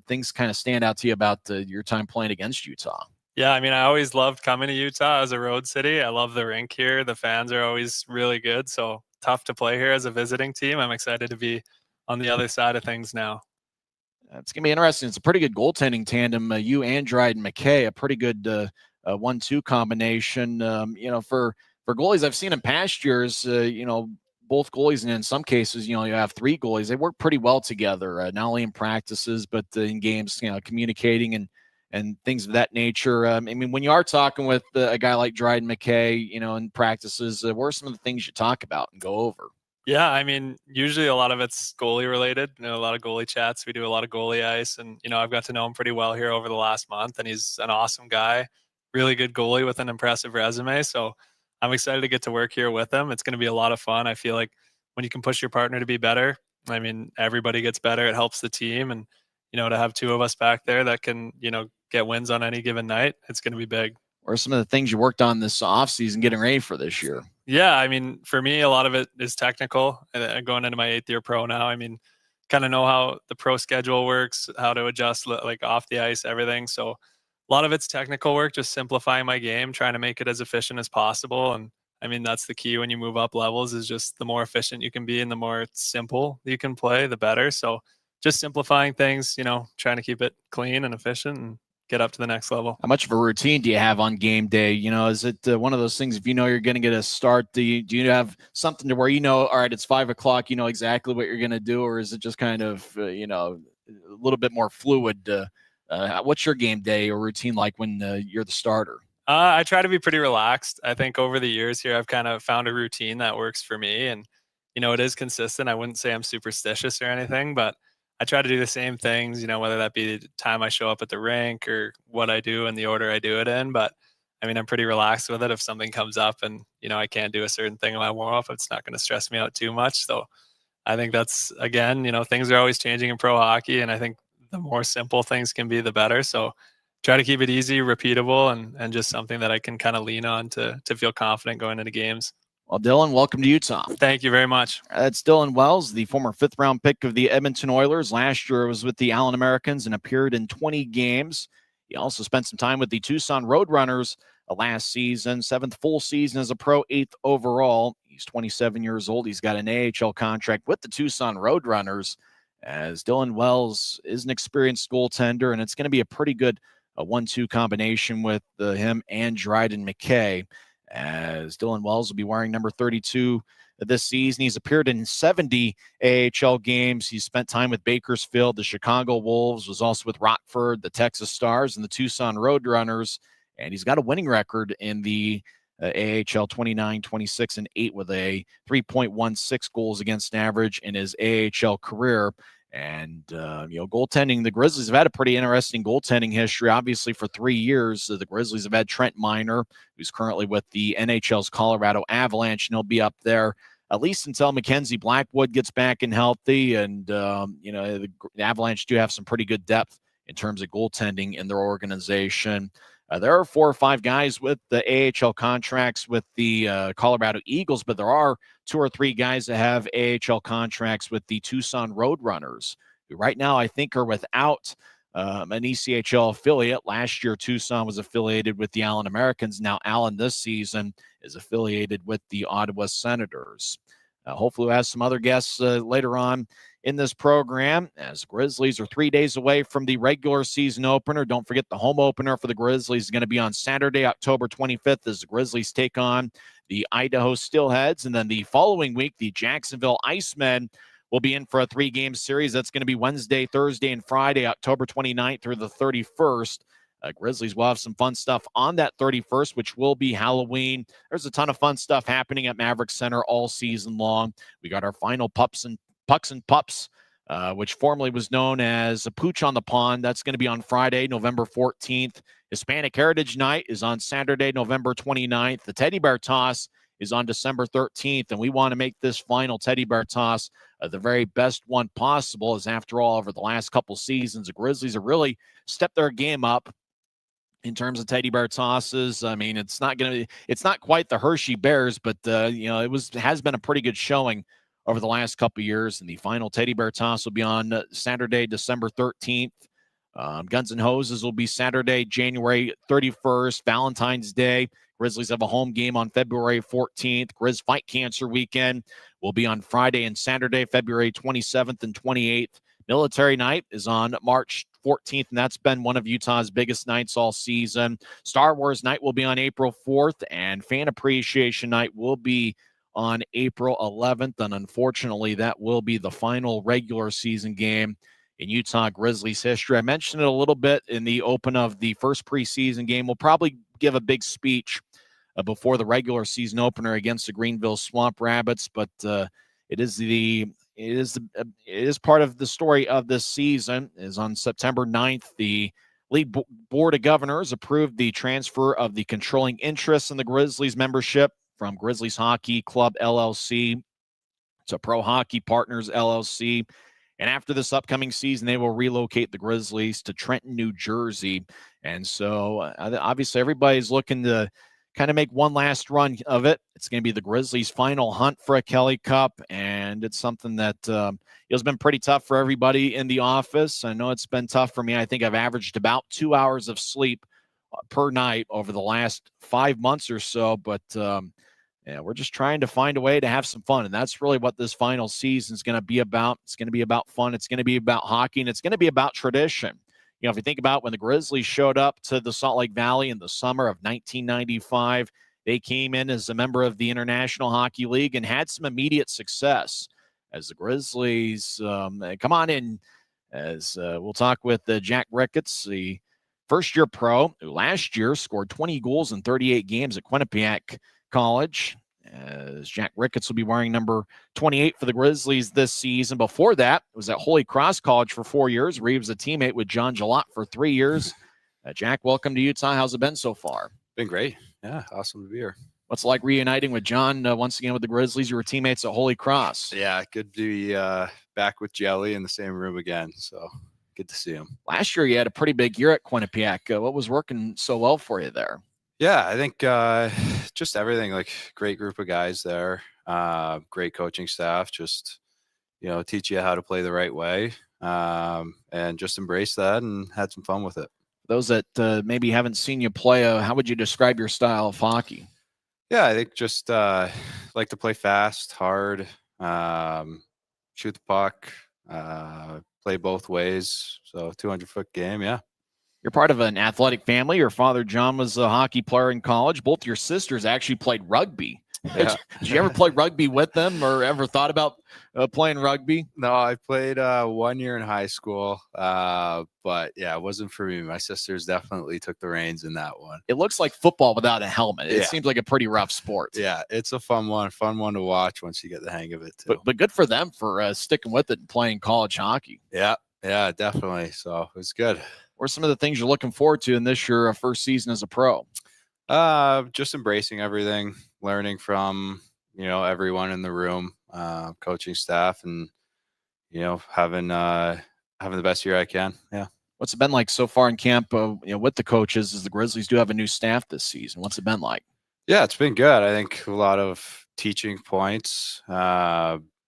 things kind of stand out to you about your time playing against Utah? Yeah, I mean, I always loved coming to Utah as a road city. I love the rink here. The fans are always really good. So tough to play here as a visiting team. I'm excited to be on the other side of things now. It's going to be interesting. It's a pretty good goaltending tandem. You and Dryden McKay, a pretty good 1-2 combination. For goalies I've seen in past years, both goalies, and in some cases, you have 3 goalies. They work pretty well together, not only in practices, but in games, communicating and things of that nature. I mean, when you are talking with a guy like Dryden McKay, in practices, what are some of the things you talk about and go over? Yeah, I mean, usually a lot of it's goalie related. A lot of goalie chats. We do a lot of goalie ice, and I've got to know him pretty well here over the last month, and he's an awesome guy, really good goalie with an impressive resume. So I'm excited to get to work here with him. It's going to be a lot of fun. I feel like when you can push your partner to be better, I mean, everybody gets better. It helps the team, and to have 2 of us back there that can get wins on any given night, it's going to be big. What are some of the things you worked on this offseason getting ready for this year? Yeah, I mean, for me, a lot of it is technical. Going into my 8th year pro now, I mean, kind of know how the pro schedule works, how to adjust like off the ice, everything. So a lot of it's technical work, just simplifying my game, trying to make it as efficient as possible. And I mean, that's the key when you move up levels, is just the more efficient you can be and the more simple you can play, the better. So just simplifying things, trying to keep it clean and efficient and get up to the next level. How much of a routine do you have on game day? Is it one of those things, if you're going to get a start, do you have something to where all right, it's 5 o'clock, exactly what you're going to do? Or is it just kind of, a little bit more fluid? What's your game day or routine like when you're the starter? I try to be pretty relaxed. I think over the years here, I've kind of found a routine that works for me. And, it is consistent. I wouldn't say I'm superstitious or anything, but I try to do the same things, whether that be the time I show up at the rink or what I do and the order I do it in. But I mean, I'm pretty relaxed with it. If something comes up and, I can't do a certain thing in my warm up, it's not going to stress me out too much. So I think that's, again, things are always changing in pro hockey. And I think the more simple things can be, the better. So try to keep it easy, repeatable, and just something that I can kind of lean on to feel confident going into games. Well, Dylan, welcome to Utah. Thank you very much. That's Dylan Wells, the former 5th-round pick of the Edmonton Oilers. Last year was with the Allen Americans and appeared in 20 games. He also spent some time with the Tucson Roadrunners last season. 7th full season as a pro, 8th overall. He's 27 years old. He's got an AHL contract with the Tucson Roadrunners, as Dylan Wells is an experienced goaltender, and it's going to be a pretty good 1-2 combination with him and Dryden McKay, as Dylan Wells will be wearing number 32 this season. He's appeared in 70 AHL games. He's spent time with Bakersfield, the Chicago Wolves, was also with Rockford, the Texas Stars, and the Tucson Roadrunners. And he's got a winning record in the AHL, 29, 26, and 8 with a 3.16 goals against average in his AHL career. And, goaltending, the Grizzlies have had a pretty interesting goaltending history. Obviously, for 3 years, the Grizzlies have had Trent Miner, who's currently with the NHL's Colorado Avalanche, and he'll be up there at least until Mackenzie Blackwood gets back and healthy. And, the Avalanche do have some pretty good depth in terms of goaltending in their organization. There are 4 or 5 guys with the AHL contracts with the Colorado Eagles, but there are 2 or 3 guys that have AHL contracts with the Tucson Roadrunners, who right now I think are without an ECHL affiliate. Last year, Tucson was affiliated with the Allen Americans. Now Allen this season is affiliated with the Ottawa Senators. Hopefully we'll have some other guests later on in this program, as Grizzlies are 3 days away from the regular season opener. Don't forget, the home opener for the Grizzlies is going to be on Saturday, October 25th, as the Grizzlies take on the Idaho Steelheads. And then the following week, the Jacksonville Icemen will be in for a 3-game series. That's going to be Wednesday, Thursday, and Friday, October 29th through the 31st. Grizzlies will have some fun stuff on that 31st, which will be Halloween. There's a ton of fun stuff happening at Maverick Center all season long. We got our final Pucks and Pups, which formerly was known as a Pooch on the Pond. That's going to be on Friday, November 14th. Hispanic Heritage Night is on Saturday, November 29th. The Teddy Bear Toss is on December 13th, and we want to make this final Teddy Bear Toss the very best one possible, as after all, over the last couple seasons, the Grizzlies have really stepped their game up in terms of teddy bear tosses. I mean, it's not quite the Hershey Bears, but it has been a pretty good showing over the last couple of years. And the final teddy bear toss will be on Saturday, December 13th. Guns and Hoses will be Saturday, January 31st. Valentine's Day, Grizzlies have a home game on February 14th. Grizz Fight Cancer Weekend will be on Friday and Saturday, February 27th and 28th. Military Night is on March 14th, and that's been one of Utah's biggest nights all season. Star Wars Night will be on April 4th, and Fan Appreciation Night will be on April 11th, and unfortunately, that will be the final regular season game in Utah Grizzlies history. I mentioned it a little bit in the open of the first preseason game. We'll probably give a big speech before the regular season opener against the Greenville Swamp Rabbits, but it is part of the story of this season. Is on September 9th, the League Board of Governors approved the transfer of the controlling interest in the Grizzlies membership from Grizzlies Hockey Club LLC to Pro Hockey Partners LLC. And after this upcoming season, they will relocate the Grizzlies to Trenton, New Jersey. And so obviously everybody's looking to kind of make one last run of it. It's going to be the Grizzlies' final hunt for a Kelly Cup, and it's something that has been pretty tough for everybody in the office. I know it's been tough for me. I think I've averaged about 2 hours of sleep per night over the last 5 months or so, but we're just trying to find a way to have some fun, and that's really what this final season is going to be about. It's going to be about fun. It's going to be about hockey, and it's going to be about tradition. If you think about when the Grizzlies showed up to the Salt Lake Valley in the summer of 1995, they came in as a member of the International Hockey League and had some immediate success. As the Grizzlies come on in, as we'll talk with Jack Ricketts, the first-year pro, who last year scored 20 goals in 38 games at Quinnipiac College. As Jack Ricketts will be wearing number 28 for the Grizzlies this season. Before that, it was at Holy Cross College for 4 years, where he was a teammate with John Jalot for 3 years. Jack, welcome to Utah. How's it been so far? Been great. Yeah, awesome to be here. What's it like reuniting with John once again with the Grizzlies? You were teammates at Holy Cross. Yeah, good to be back with Jelly in the same room again. So good to see him. Last year, you had a pretty big year at Quinnipiac. What was working so well for you there? Yeah, I think just everything, like great group of guys there, great coaching staff, just, teach you how to play the right way and just embrace that and had some fun with it. Those that maybe haven't seen you play, how would you describe your style of hockey? Yeah, I think just like to play fast, hard, shoot the puck, play both ways. So 200-foot game, yeah. You're part of an athletic family. Your father, John, was a hockey player in college. Both your sisters actually played rugby. Yeah. Did you ever play rugby with them or ever thought about playing rugby? No, I played 1 year in high school, but yeah, it wasn't for me. My sisters definitely took the reins in that one. It looks like football without a helmet. It Yeah. seems like a pretty rough sport. Yeah, it's a fun one to watch once you get the hang of it too. But good for them for sticking with it and playing college hockey. Yeah, definitely. So it was good. What are some of the things you're looking forward to in this your first season as a pro? Just embracing everything, learning from everyone in the room, coaching staff, and having the best year I can. Yeah. What's it been like so far in camp? With the coaches, as the Grizzlies do have a new staff this season. What's it been like? Yeah, it's been good. I think a lot of teaching points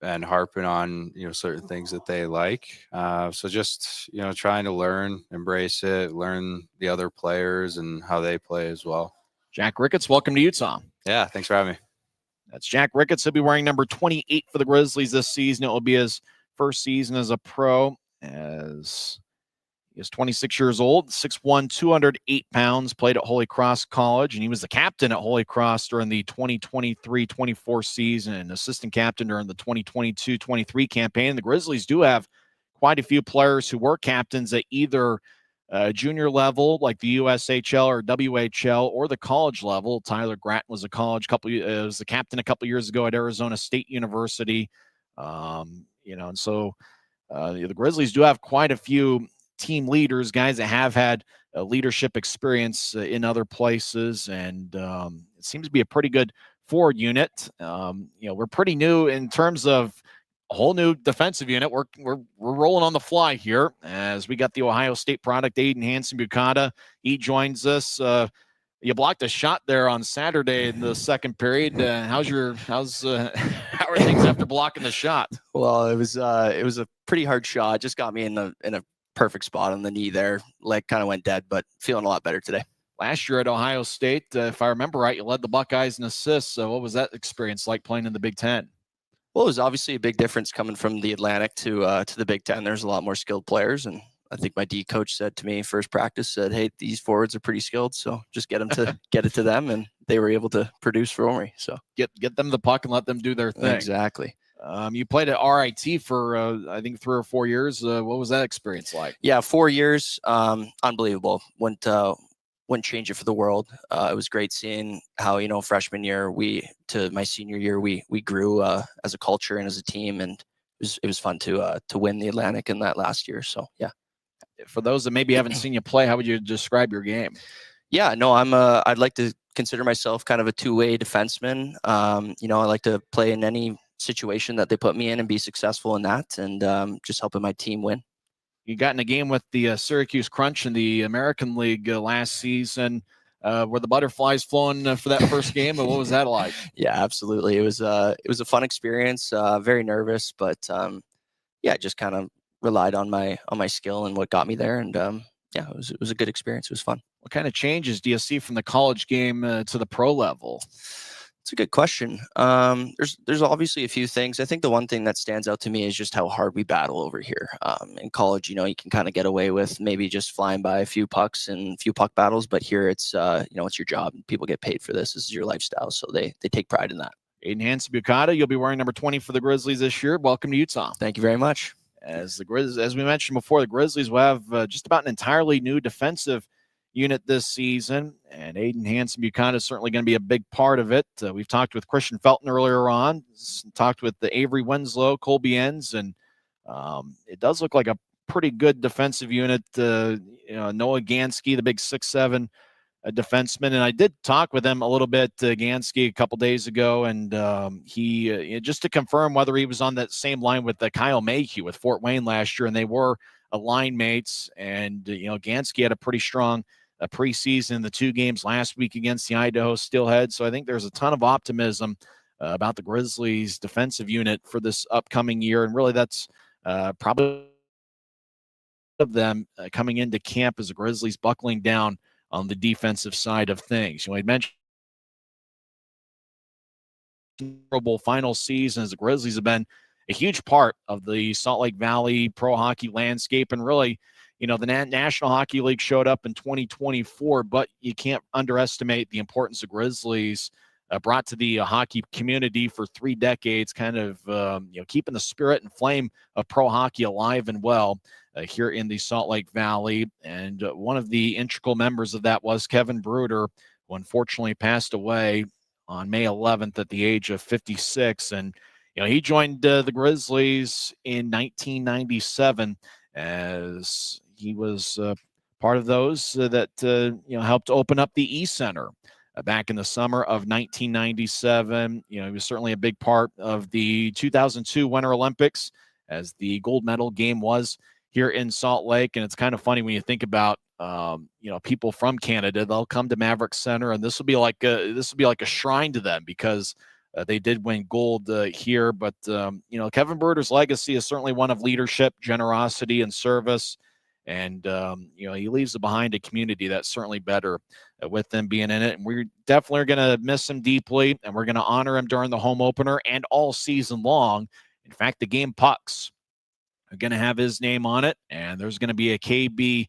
and harping on certain things that they like. So just trying to learn, embrace it, learn the other players and how they play as well. Jack Ricketts, welcome to Utah. Yeah, thanks for having me. That's Jack Ricketts. He'll be wearing number 28 for the Grizzlies this season. It will be his first season as a pro, as he is 26 years old, 6'1", 208 pounds, played at Holy Cross College, and he was the captain at Holy Cross during the 2023-24 season and assistant captain during the 2022-23 campaign. The Grizzlies do have quite a few players who were captains at either junior level, like the USHL or WHL, or the college level. Tyler Gratton was was the captain a couple years ago at Arizona State University. And so the Grizzlies do have quite a few team leaders, guys that have had leadership experience in other places, and it seems to be a pretty good forward unit. We're pretty new in terms of a whole new defensive unit. We're rolling on the fly here as we got the Ohio State product, Aiden Hansen-Bukata. He joins us. You blocked a shot there on Saturday in the second period. How are things after blocking the shot? Well, it was a pretty hard shot. Just got me in a perfect spot on the knee there. Leg kind of went dead, but feeling a lot better today. Last year at Ohio State, if I remember right, you led the Buckeyes in assists. So what was that experience like playing in the Big Ten? Well, it was obviously a big difference coming from the Atlantic to the Big Ten. There's a lot more skilled players, and I think my D coach said to me first practice, said, "Hey, these forwards are pretty skilled, so just get it to them," and they were able to produce for me. So get them the puck and let them do their thing. Exactly. You played at RIT for I think 3 or 4 years. What was that experience like? Yeah, 4 years. Unbelievable. Wouldn't change it for the world. It was great seeing how, freshman year to my senior year, we grew as a culture and as a team, and it was fun to win the Atlantic in that last year. So yeah. For those that maybe haven't seen you play, how would you describe your game? Yeah, no, I'd like to consider myself kind of a two-way defenseman. I like to play in any situation that they put me in and be successful in that, and just helping my team win. You got in a game with the Syracuse Crunch in the American League last season. Were the butterflies flowing for that first game, or what was that like? Yeah, absolutely. It was a fun experience. Very nervous, but just kind of relied on my skill and what got me there. And it was a good experience. It was fun. What kind of changes do you see from the college game to the pro level? It's a good question. There's obviously a few things. I think the one thing that stands out to me is just how hard we battle over here. In college, you can kind of get away with maybe just flying by a few pucks and a few puck battles, but here it's it's your job. People get paid for this. This is your lifestyle, so they take pride in that. Aiden Hansen-Bukata, you'll be wearing number 20 for the Grizzlies this year. Welcome to Utah. Thank you very much. As we mentioned before, the Grizzlies will have just about an entirely new defensive unit this season, and Aiden Hansen-Bukata is certainly going to be a big part of it. We've talked with Christian Felton earlier on, talked with the Avery Winslow, Colby Enns, and it does look like a pretty good defensive unit. Noah Gansky, the big 6'7" defenseman, and I did talk with him a little bit, Gansky, a couple days ago, and he just to confirm whether he was on that same line with Kyle Mayhew with Fort Wayne last year, and they were line mates, and Gansky had a pretty strong preseason, the 2 games last week against the Idaho Steelheads. So I think there's a ton of optimism about the Grizzlies defensive unit for this upcoming year. And really that's probably of them coming into camp as the Grizzlies buckling down on the defensive side of things. I mentioned terrible final season as the Grizzlies have been a huge part of the Salt Lake Valley pro hockey landscape. And really, the National Hockey League showed up in 2024, but you can't underestimate the importance the Grizzlies brought to the hockey community for 3 decades, kind of keeping the spirit and flame of pro hockey alive and well here in the Salt Lake Valley. And one of the integral members of that was Kevin Bruder, who unfortunately passed away on May 11th at the age of 56. And he joined the Grizzlies in 1997 as he was part of those that helped open up the E-Center back in the summer of 1997. He was certainly a big part of the 2002 Winter Olympics, as the gold medal game was here in Salt Lake. And it's kind of funny when you think about people from Canada. They'll come to Maverick Center, and this will be like a shrine to them because they did win gold here. But Kevin Bruder's legacy is certainly one of leadership, generosity, and service. And he leaves behind a community that's certainly better with them being in it. And we definitely are going to miss him deeply, and we're going to honor him during the home opener and all season long. In fact, the game pucks are going to have his name on it, and there's going to be a KB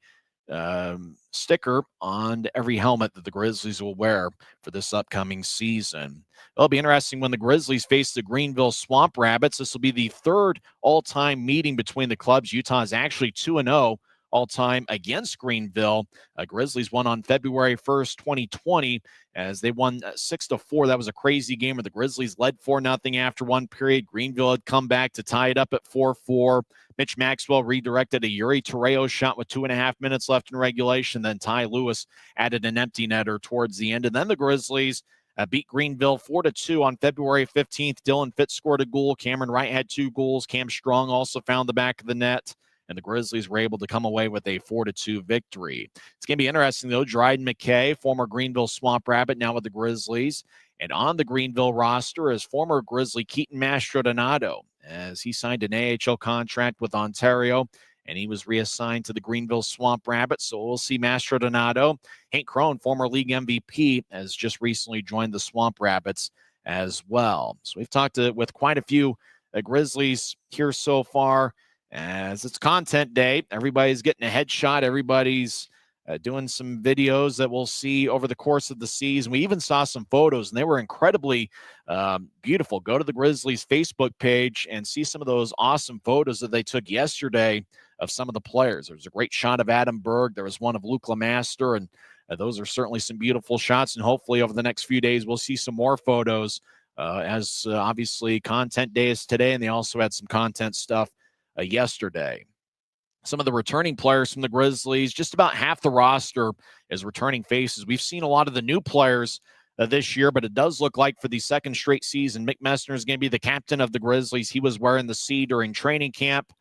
sticker on every helmet that the Grizzlies will wear for this upcoming season. It'll be interesting when the Grizzlies face the Greenville Swamp Rabbits. This will be the 3rd all-time meeting between the clubs. Utah is actually 2-0 all-time against Greenville. Grizzlies won on February 1st, 2020, as they won 6-4. That was a crazy game where the Grizzlies led 4-0 after one period. Greenville had come back to tie it up at 4-4. Mitch Maxwell redirected a Yuri Torreo shot with 2.5 minutes left in regulation. Then Ty Lewis added an empty netter towards the end. And then the Grizzlies beat Greenville 4-2 on February 15th. Dylan Fitz scored a goal. Cameron Wright had 2 goals. Cam Strong also found the back of the net, and the Grizzlies were able to come away with a 4-2 victory. It's going to be interesting, though. Dryden McKay, former Greenville Swamp Rabbit, now with the Grizzlies. And on the Greenville roster is former Grizzly Keaton Mastrodonato, as he signed an AHL contract with Ontario, and he was reassigned to the Greenville Swamp Rabbits. So we'll see Mastrodonato. Hank Crone, former league MVP, has just recently joined the Swamp Rabbits as well. So we've talked with quite a few Grizzlies here so far, as it's content day. Everybody's getting a headshot. Everybody's doing some videos that we'll see over the course of the season. We even saw some photos, and they were incredibly beautiful. Go to the Grizzlies Facebook page and see some of those awesome photos that they took yesterday of some of the players. There was a great shot of Adam Berg. There was one of Luke Lemaster, and those are certainly some beautiful shots. And hopefully over the next few days, we'll see some more photos as obviously content day is today, and they also had some content stuff yesterday. Some of the returning players from the Grizzlies, just about half the roster is returning faces. We've seen a lot of the new players this year, but it does look like for the 2nd straight season, Mick Messner is going to be the captain of the Grizzlies. He was wearing the C during training camp.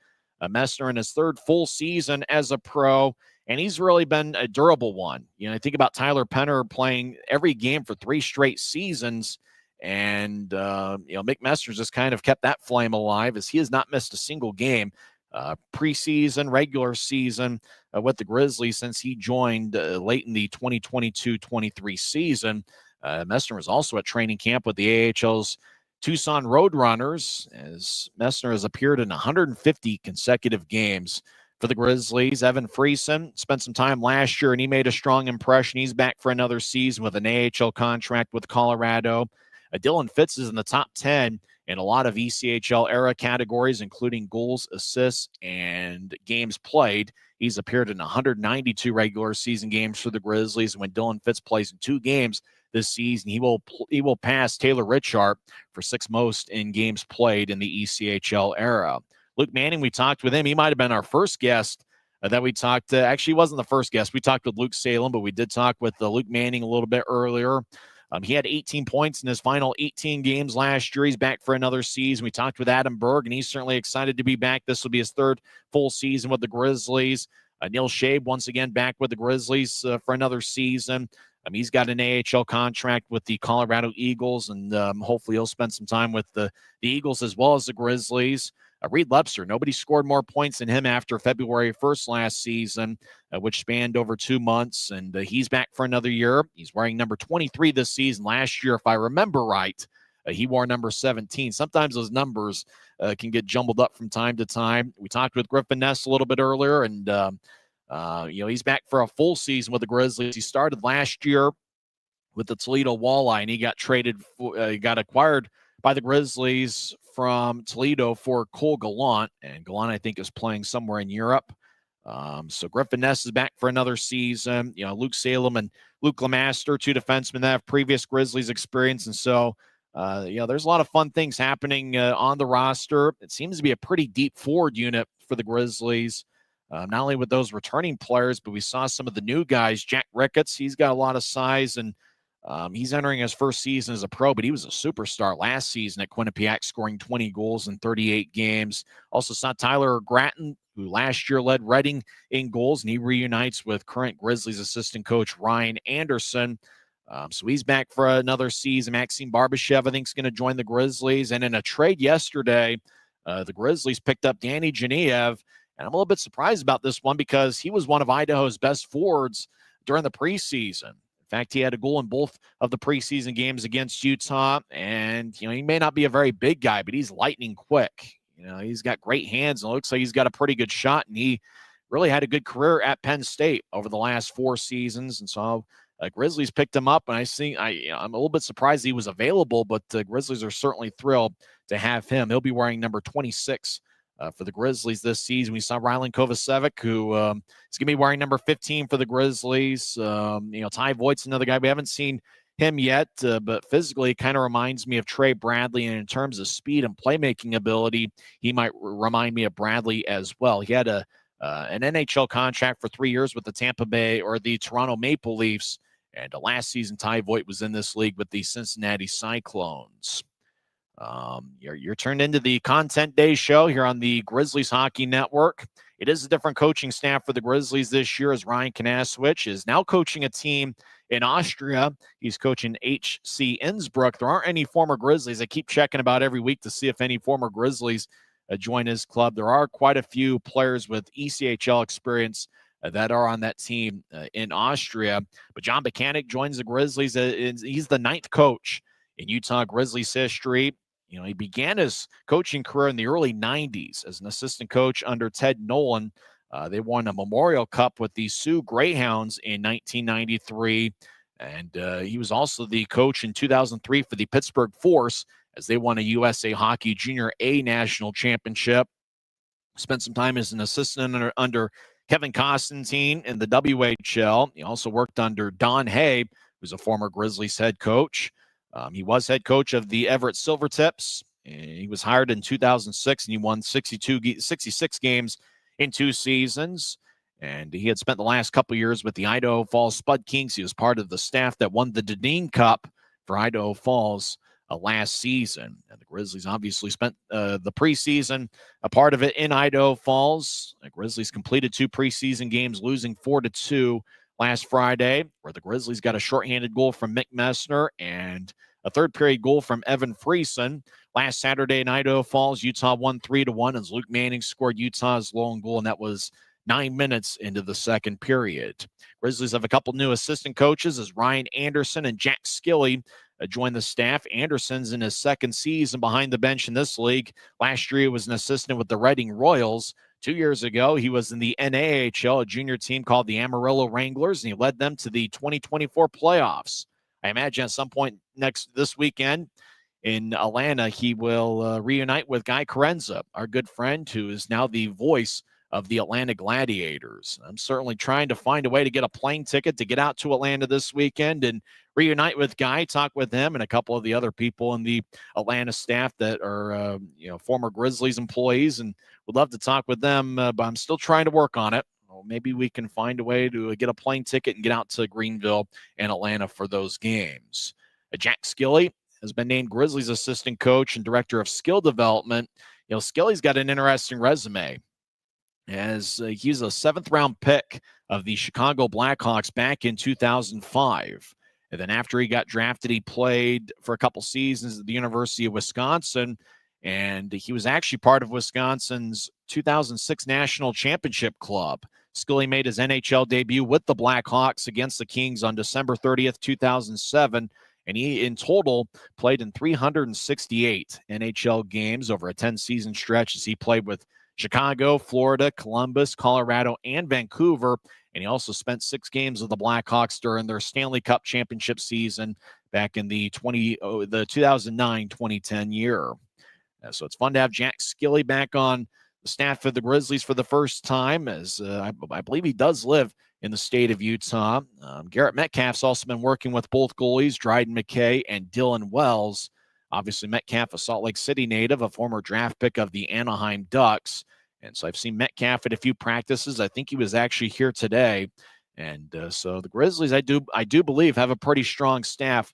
Messner in his 3rd full season as a pro, and he's really been a durable one. I think about Tyler Penner playing every game for 3 straight seasons, and Mick Messner's just kind of kept that flame alive, as he has not missed a single game preseason, regular season with the Grizzlies since he joined late in the 2022-23 season. Messner was also at training camp with the AHL's Tucson Roadrunners, as Messner has appeared in 150 consecutive games for the Grizzlies. Evan Friesen spent some time last year, and he made a strong impression. He's back for another season with an AHL contract with Colorado. Dylan Fitz is in the top 10 in a lot of ECHL era categories, including goals, assists, and games played. He's appeared in 192 regular season games for the Grizzlies. And when Dylan Fitz plays in 2 games this season, he will pass Taylor Richard for 6th most in games played in the ECHL era. Luke Manning, we talked with him. He might have been our first guest that we talked to. Actually, he wasn't the first guest. We talked with Luke Salem, but we did talk with Luke Manning a little bit earlier. He had 18 points in his final 18 games last year. He's back for another season. We talked with Adam Berg, and he's certainly excited to be back. This will be his 3rd full season with the Grizzlies. Neil Shabe, once again, back with the Grizzlies for another season. He's got an AHL contract with the Colorado Eagles, and hopefully he'll spend some time with the Eagles as well as the Grizzlies. Reed Lepster, nobody scored more points than him after February 1st last season, which spanned over 2 months, and he's back for another year. He's wearing number 23 this season. Last year, if I remember right, he wore number 17. Sometimes those numbers can get jumbled up from time to time. We talked with Griffin Ness a little bit earlier, and he's back for a full season with the Grizzlies. He started last year with the Toledo Walleye, and he got got acquired by the Grizzlies from Toledo for Cole Gallant, and Gallant, I think, is playing somewhere in Europe. So Griffin Ness is back for another season. Luke Salem and Luke Lemaster, two defensemen that have previous Grizzlies experience, and so there's a lot of fun things happening on the roster. It seems to be a pretty deep forward unit for the Grizzlies, not only with those returning players, but we saw some of the new guys. Jack Ricketts, he's got a lot of size, and he's entering his first season as a pro, but he was a superstar last season at Quinnipiac, scoring 20 goals in 38 games. Also saw Tyler Gratton, who last year led Reading in goals, and he reunites with current Grizzlies assistant coach Ryan Anderson. So he's back for another season. Maxime Barbashev, I think, is going to join the Grizzlies. And in a trade yesterday, the Grizzlies picked up Danny Geniev. And I'm a little bit surprised about this one because he was one of Idaho's best forwards during the preseason. In fact, he had a goal in both of the preseason games against Utah. And, he may not be a very big guy, but he's lightning quick. He's got great hands, and it looks like he's got a pretty good shot. And he really had a good career at Penn State over the last 4 seasons. And so Grizzlies picked him up, and I'm a little bit surprised he was available, but the Grizzlies are certainly thrilled to have him. He'll be wearing number 26 for the Grizzlies this season. We saw Rylan Kovacevic, who is going to be wearing number 15 for the Grizzlies. Ty Voigt's another guy. We haven't seen him yet, but physically kind of reminds me of Trey Bradley, and in terms of speed and playmaking ability, he might remind me of Bradley as well. He had an NHL contract for 3 years with the Toronto Maple Leafs, and last season Ty Voigt was in this league with the Cincinnati Cyclones. You're turned into the Content Day show here on the Grizzlies Hockey Network. It is a different coaching staff for the Grizzlies this year, as Ryan Kanaswich is now coaching a team in Austria. He's coaching HC Innsbruck. There aren't any former Grizzlies. I keep checking about every week to see if any former Grizzlies join his club. There are quite a few players with ECHL experience that are on that team in Austria. But John Buchanan joins the Grizzlies. He's the 9th coach in Utah Grizzlies history. He began his coaching career in the early 90s as an assistant coach under Ted Nolan. They won a Memorial Cup with the Sioux Greyhounds in 1993. And he was also the coach in 2003 for the Pittsburgh Force as they won a USA Hockey Junior A National Championship. Spent some time as an assistant under Kevin Constantine in the WHL. He also worked under Don Hay, who's a former Grizzlies head coach. He was head coach of the Everett Silvertips. And he was hired in 2006, and he won 66 games in 2 seasons. And he had spent the last couple years with the Idaho Falls Spud Kings. He was part of the staff that won the Deneen Cup for Idaho Falls last season. And the Grizzlies obviously spent the preseason, a part of it in Idaho Falls. The Grizzlies completed 2 preseason games, losing 4-2 last Friday, where the Grizzlies got a shorthanded goal from Mick Messner and a third-period goal from Evan Friesen. Last Saturday in Idaho Falls, Utah won 3-1 as Luke Manning scored Utah's lone goal, and that was 9 minutes into the second period. Grizzlies have a couple new assistant coaches as Ryan Anderson and Jack Skilley joined the staff. Anderson's in his 2nd season behind the bench in this league. Last year, he was an assistant with the Reading Royals. 2 years ago, he was in the NAHL, a junior team called the Amarillo Wranglers, and he led them to the 2024 playoffs. I imagine at some point this weekend in Atlanta, he will reunite with Guy Carenza, our good friend, who is now the voice of the Atlanta Gladiators. I'm certainly trying to find a way to get a plane ticket to get out to Atlanta this weekend and reunite with Guy, talk with him and a couple of the other people in the Atlanta staff that are, former Grizzlies employees, and would love to talk with them, but I'm still trying to work on it. Well, maybe we can find a way to get a plane ticket and get out to Greenville and Atlanta for those games. Jack Skilley has been named Grizzlies assistant coach and director of skill development. Skilley's got an interesting resume, as he's a 7th-round pick of the Chicago Blackhawks back in 2005. And then after he got drafted, he played for a couple seasons at the University of Wisconsin. and he was actually part of Wisconsin's 2006 National Championship Club. Skilly made his NHL debut with the Blackhawks against the Kings on December 30th, 2007, and he in total played in 368 NHL games over a 10-season stretch as he played with Chicago, Florida, Columbus, Colorado, and Vancouver. And he also spent 6 games with the Blackhawks during their Stanley Cup championship season back in the 2009-2010 year. So it's fun to have Jack Skilly back on the staff of the Grizzlies for the first time, as I believe he does live in the state of Utah. Garrett Metcalf's also been working with both goalies, Dryden McKay and Dylan Wells. Obviously, Metcalf, a Salt Lake City native, a former draft pick of the Anaheim Ducks. And so I've seen Metcalf at a few practices. I think he was actually here today. And so the Grizzlies, I do believe, have a pretty strong staff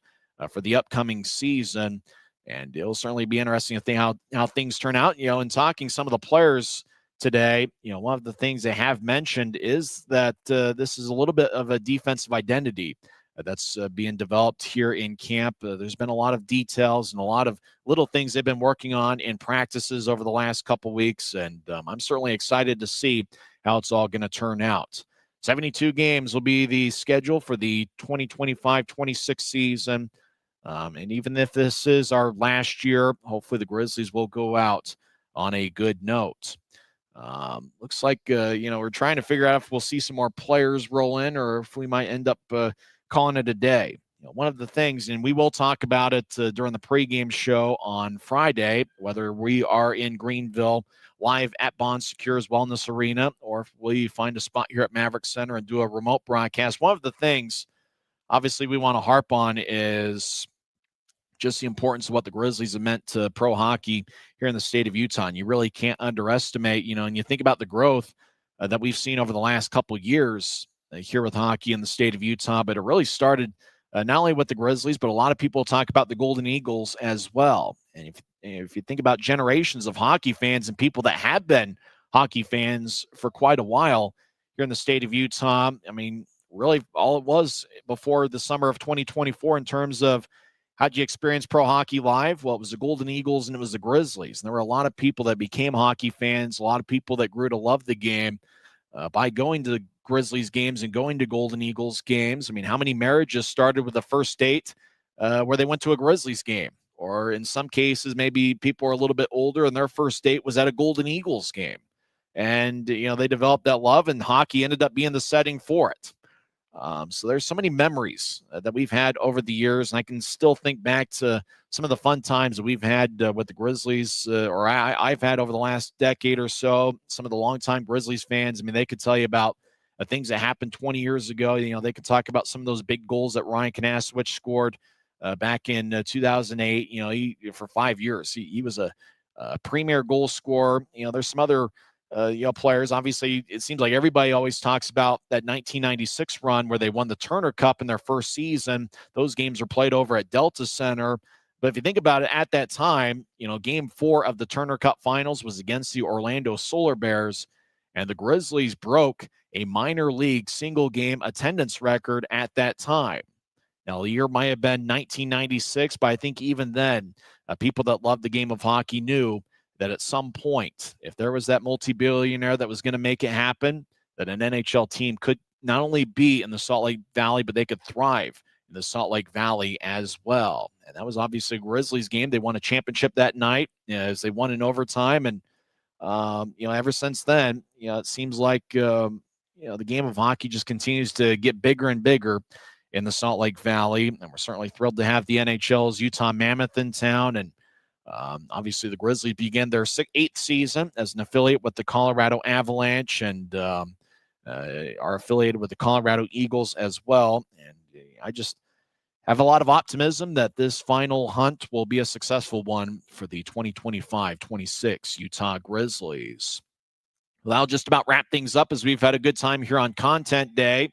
for the upcoming season. And it'll certainly be interesting to see how things turn out. In talking some of the players today, one of the things they have mentioned is that this is a little bit of a defensive identity that's being developed here in camp. There's been a lot of details and a lot of little things they've been working on in practices over the last couple weeks, and I'm certainly excited to see how it's all going to turn out. 72 games will be the schedule for the 2025-26 season. And even if this is our last year, hopefully the Grizzlies will go out on a good note. Looks like, we're trying to figure out if we'll see some more players roll in or if we might end up calling it a day. One of the things, and we will talk about it during the pregame show on Friday, whether we are in Greenville live at Bon Secures Wellness Arena or if we find a spot here at Maverick Center and do a remote broadcast. One of the things, obviously, we want to harp on is just the importance of what the Grizzlies have meant to pro hockey here in the state of Utah. And you really can't underestimate, and you think about the growth that we've seen over the last couple of years here with hockey in the state of Utah. But it really started not only with the Grizzlies, but a lot of people talk about the Golden Eagles as well. And if you think about generations of hockey fans and people that have been hockey fans for quite a while here in the state of Utah, I mean, really all it was before the summer of 2024 in terms of how'd you experience pro hockey live? Well, it was the Golden Eagles and it was the Grizzlies. And there were a lot of people that became hockey fans, a lot of people that grew to love the game by going to Grizzlies games and going to Golden Eagles games. I mean, how many marriages started with a first date where they went to a Grizzlies game? Or in some cases, maybe people are a little bit older and their first date was at a Golden Eagles game. And, they developed that love and hockey ended up being the setting for it. So there's so many memories that we've had over the years, and I can still think back to some of the fun times that we've had with the Grizzlies, or I've had over the last decade or so. Some of the longtime Grizzlies fans, I mean, they could tell you about things that happened 20 years ago. They could talk about some of those big goals that Ryan Kanasowicz scored back in 2008. For 5 years, he was a premier goal scorer. There's some other players. Obviously, it seems like everybody always talks about that 1996 run where they won the Turner Cup in their first season. Those games were played over at Delta Center. But if you think about it, at that time, Game 4 of the Turner Cup Finals was against the Orlando Solar Bears, and the Grizzlies broke a minor league single game attendance record at that time. Now, the year might have been 1996, but I think even then, people that loved the game of hockey knew that at some point, if there was that multi-billionaire that was going to make it happen, that an NHL team could not only be in the Salt Lake Valley, but they could thrive in the Salt Lake Valley as well. And that was obviously a Grizzlies game. They won a championship that night as they won in overtime. And, ever since then, it seems like, the game of hockey just continues to get bigger and bigger in the Salt Lake Valley. And we're certainly thrilled to have the NHL's Utah Mammoth in town. And obviously, the Grizzlies began their 8th season as an affiliate with the Colorado Avalanche and are affiliated with the Colorado Eagles as well. And I just have a lot of optimism that this final hunt will be a successful one for the 2025-26 Utah Grizzlies. Well, I'll just about wrap things up as we've had a good time here on Content Day.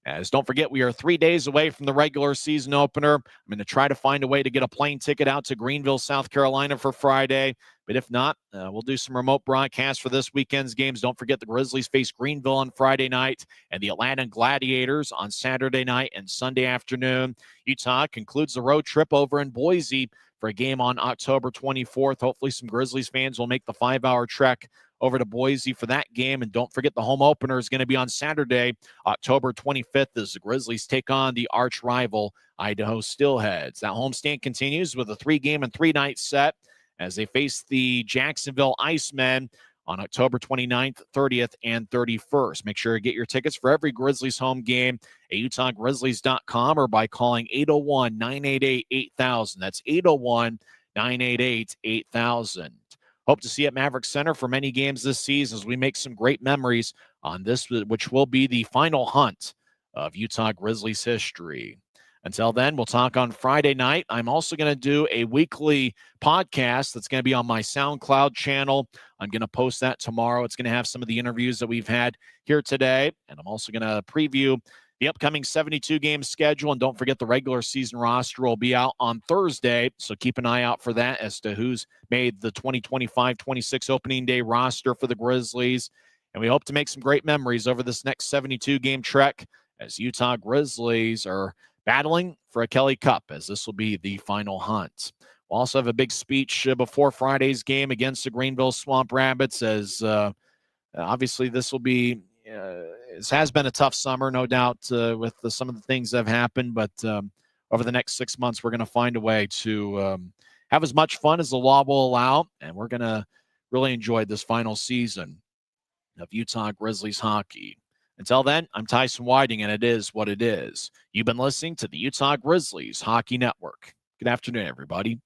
As don't forget, we are 3 days away from the regular season opener. I'm going to try to find a way to get a plane ticket out to Greenville, South Carolina for Friday. But if not, we'll do some remote broadcasts for this weekend's games. Don't forget the Grizzlies face Greenville on Friday night and the Atlanta Gladiators on Saturday night and Sunday afternoon. Utah concludes the road trip over in Boise for a game on October 24th. Hopefully some Grizzlies fans will make the 5-hour trek over to Boise for that game. And don't forget the home opener is going to be on Saturday, October 25th, as the Grizzlies take on the arch rival Idaho Steelheads. That homestand continues with a 3-game and 3-night set as they face the Jacksonville Icemen on October 29th, 30th, and 31st. Make sure to get your tickets for every Grizzlies home game at UtahGrizzlies.com or by calling 801-988-8000. That's 801-988-8000. Hope to see you at Maverick Center for many games this season as we make some great memories on this, which will be the final hunt of Utah Grizzlies history. Until then, we'll talk on Friday night. I'm also going to do a weekly podcast that's going to be on my SoundCloud channel. I'm going to post that tomorrow. It's going to have some of the interviews that we've had here today. And I'm also going to preview the upcoming 72-game schedule. And don't forget the regular season roster will be out on Thursday. So keep an eye out for that as to who's made the 2025-26 opening day roster for the Grizzlies. And we hope to make some great memories over this next 72-game trek as Utah Grizzlies are battling for a Kelly Cup, as this will be the final hunt. We'll also have a big speech before Friday's game against the Greenville Swamp Rabbits, as obviously this will be, it has been a tough summer, no doubt, with some of the things that have happened, but over the next 6 months, we're going to find a way to have as much fun as the law will allow, and we're going to really enjoy this final season of Utah Grizzlies hockey. Until then, I'm Tyson Whiting, and it is what it is. You've been listening to the Utah Grizzlies Hockey Network. Good afternoon, everybody.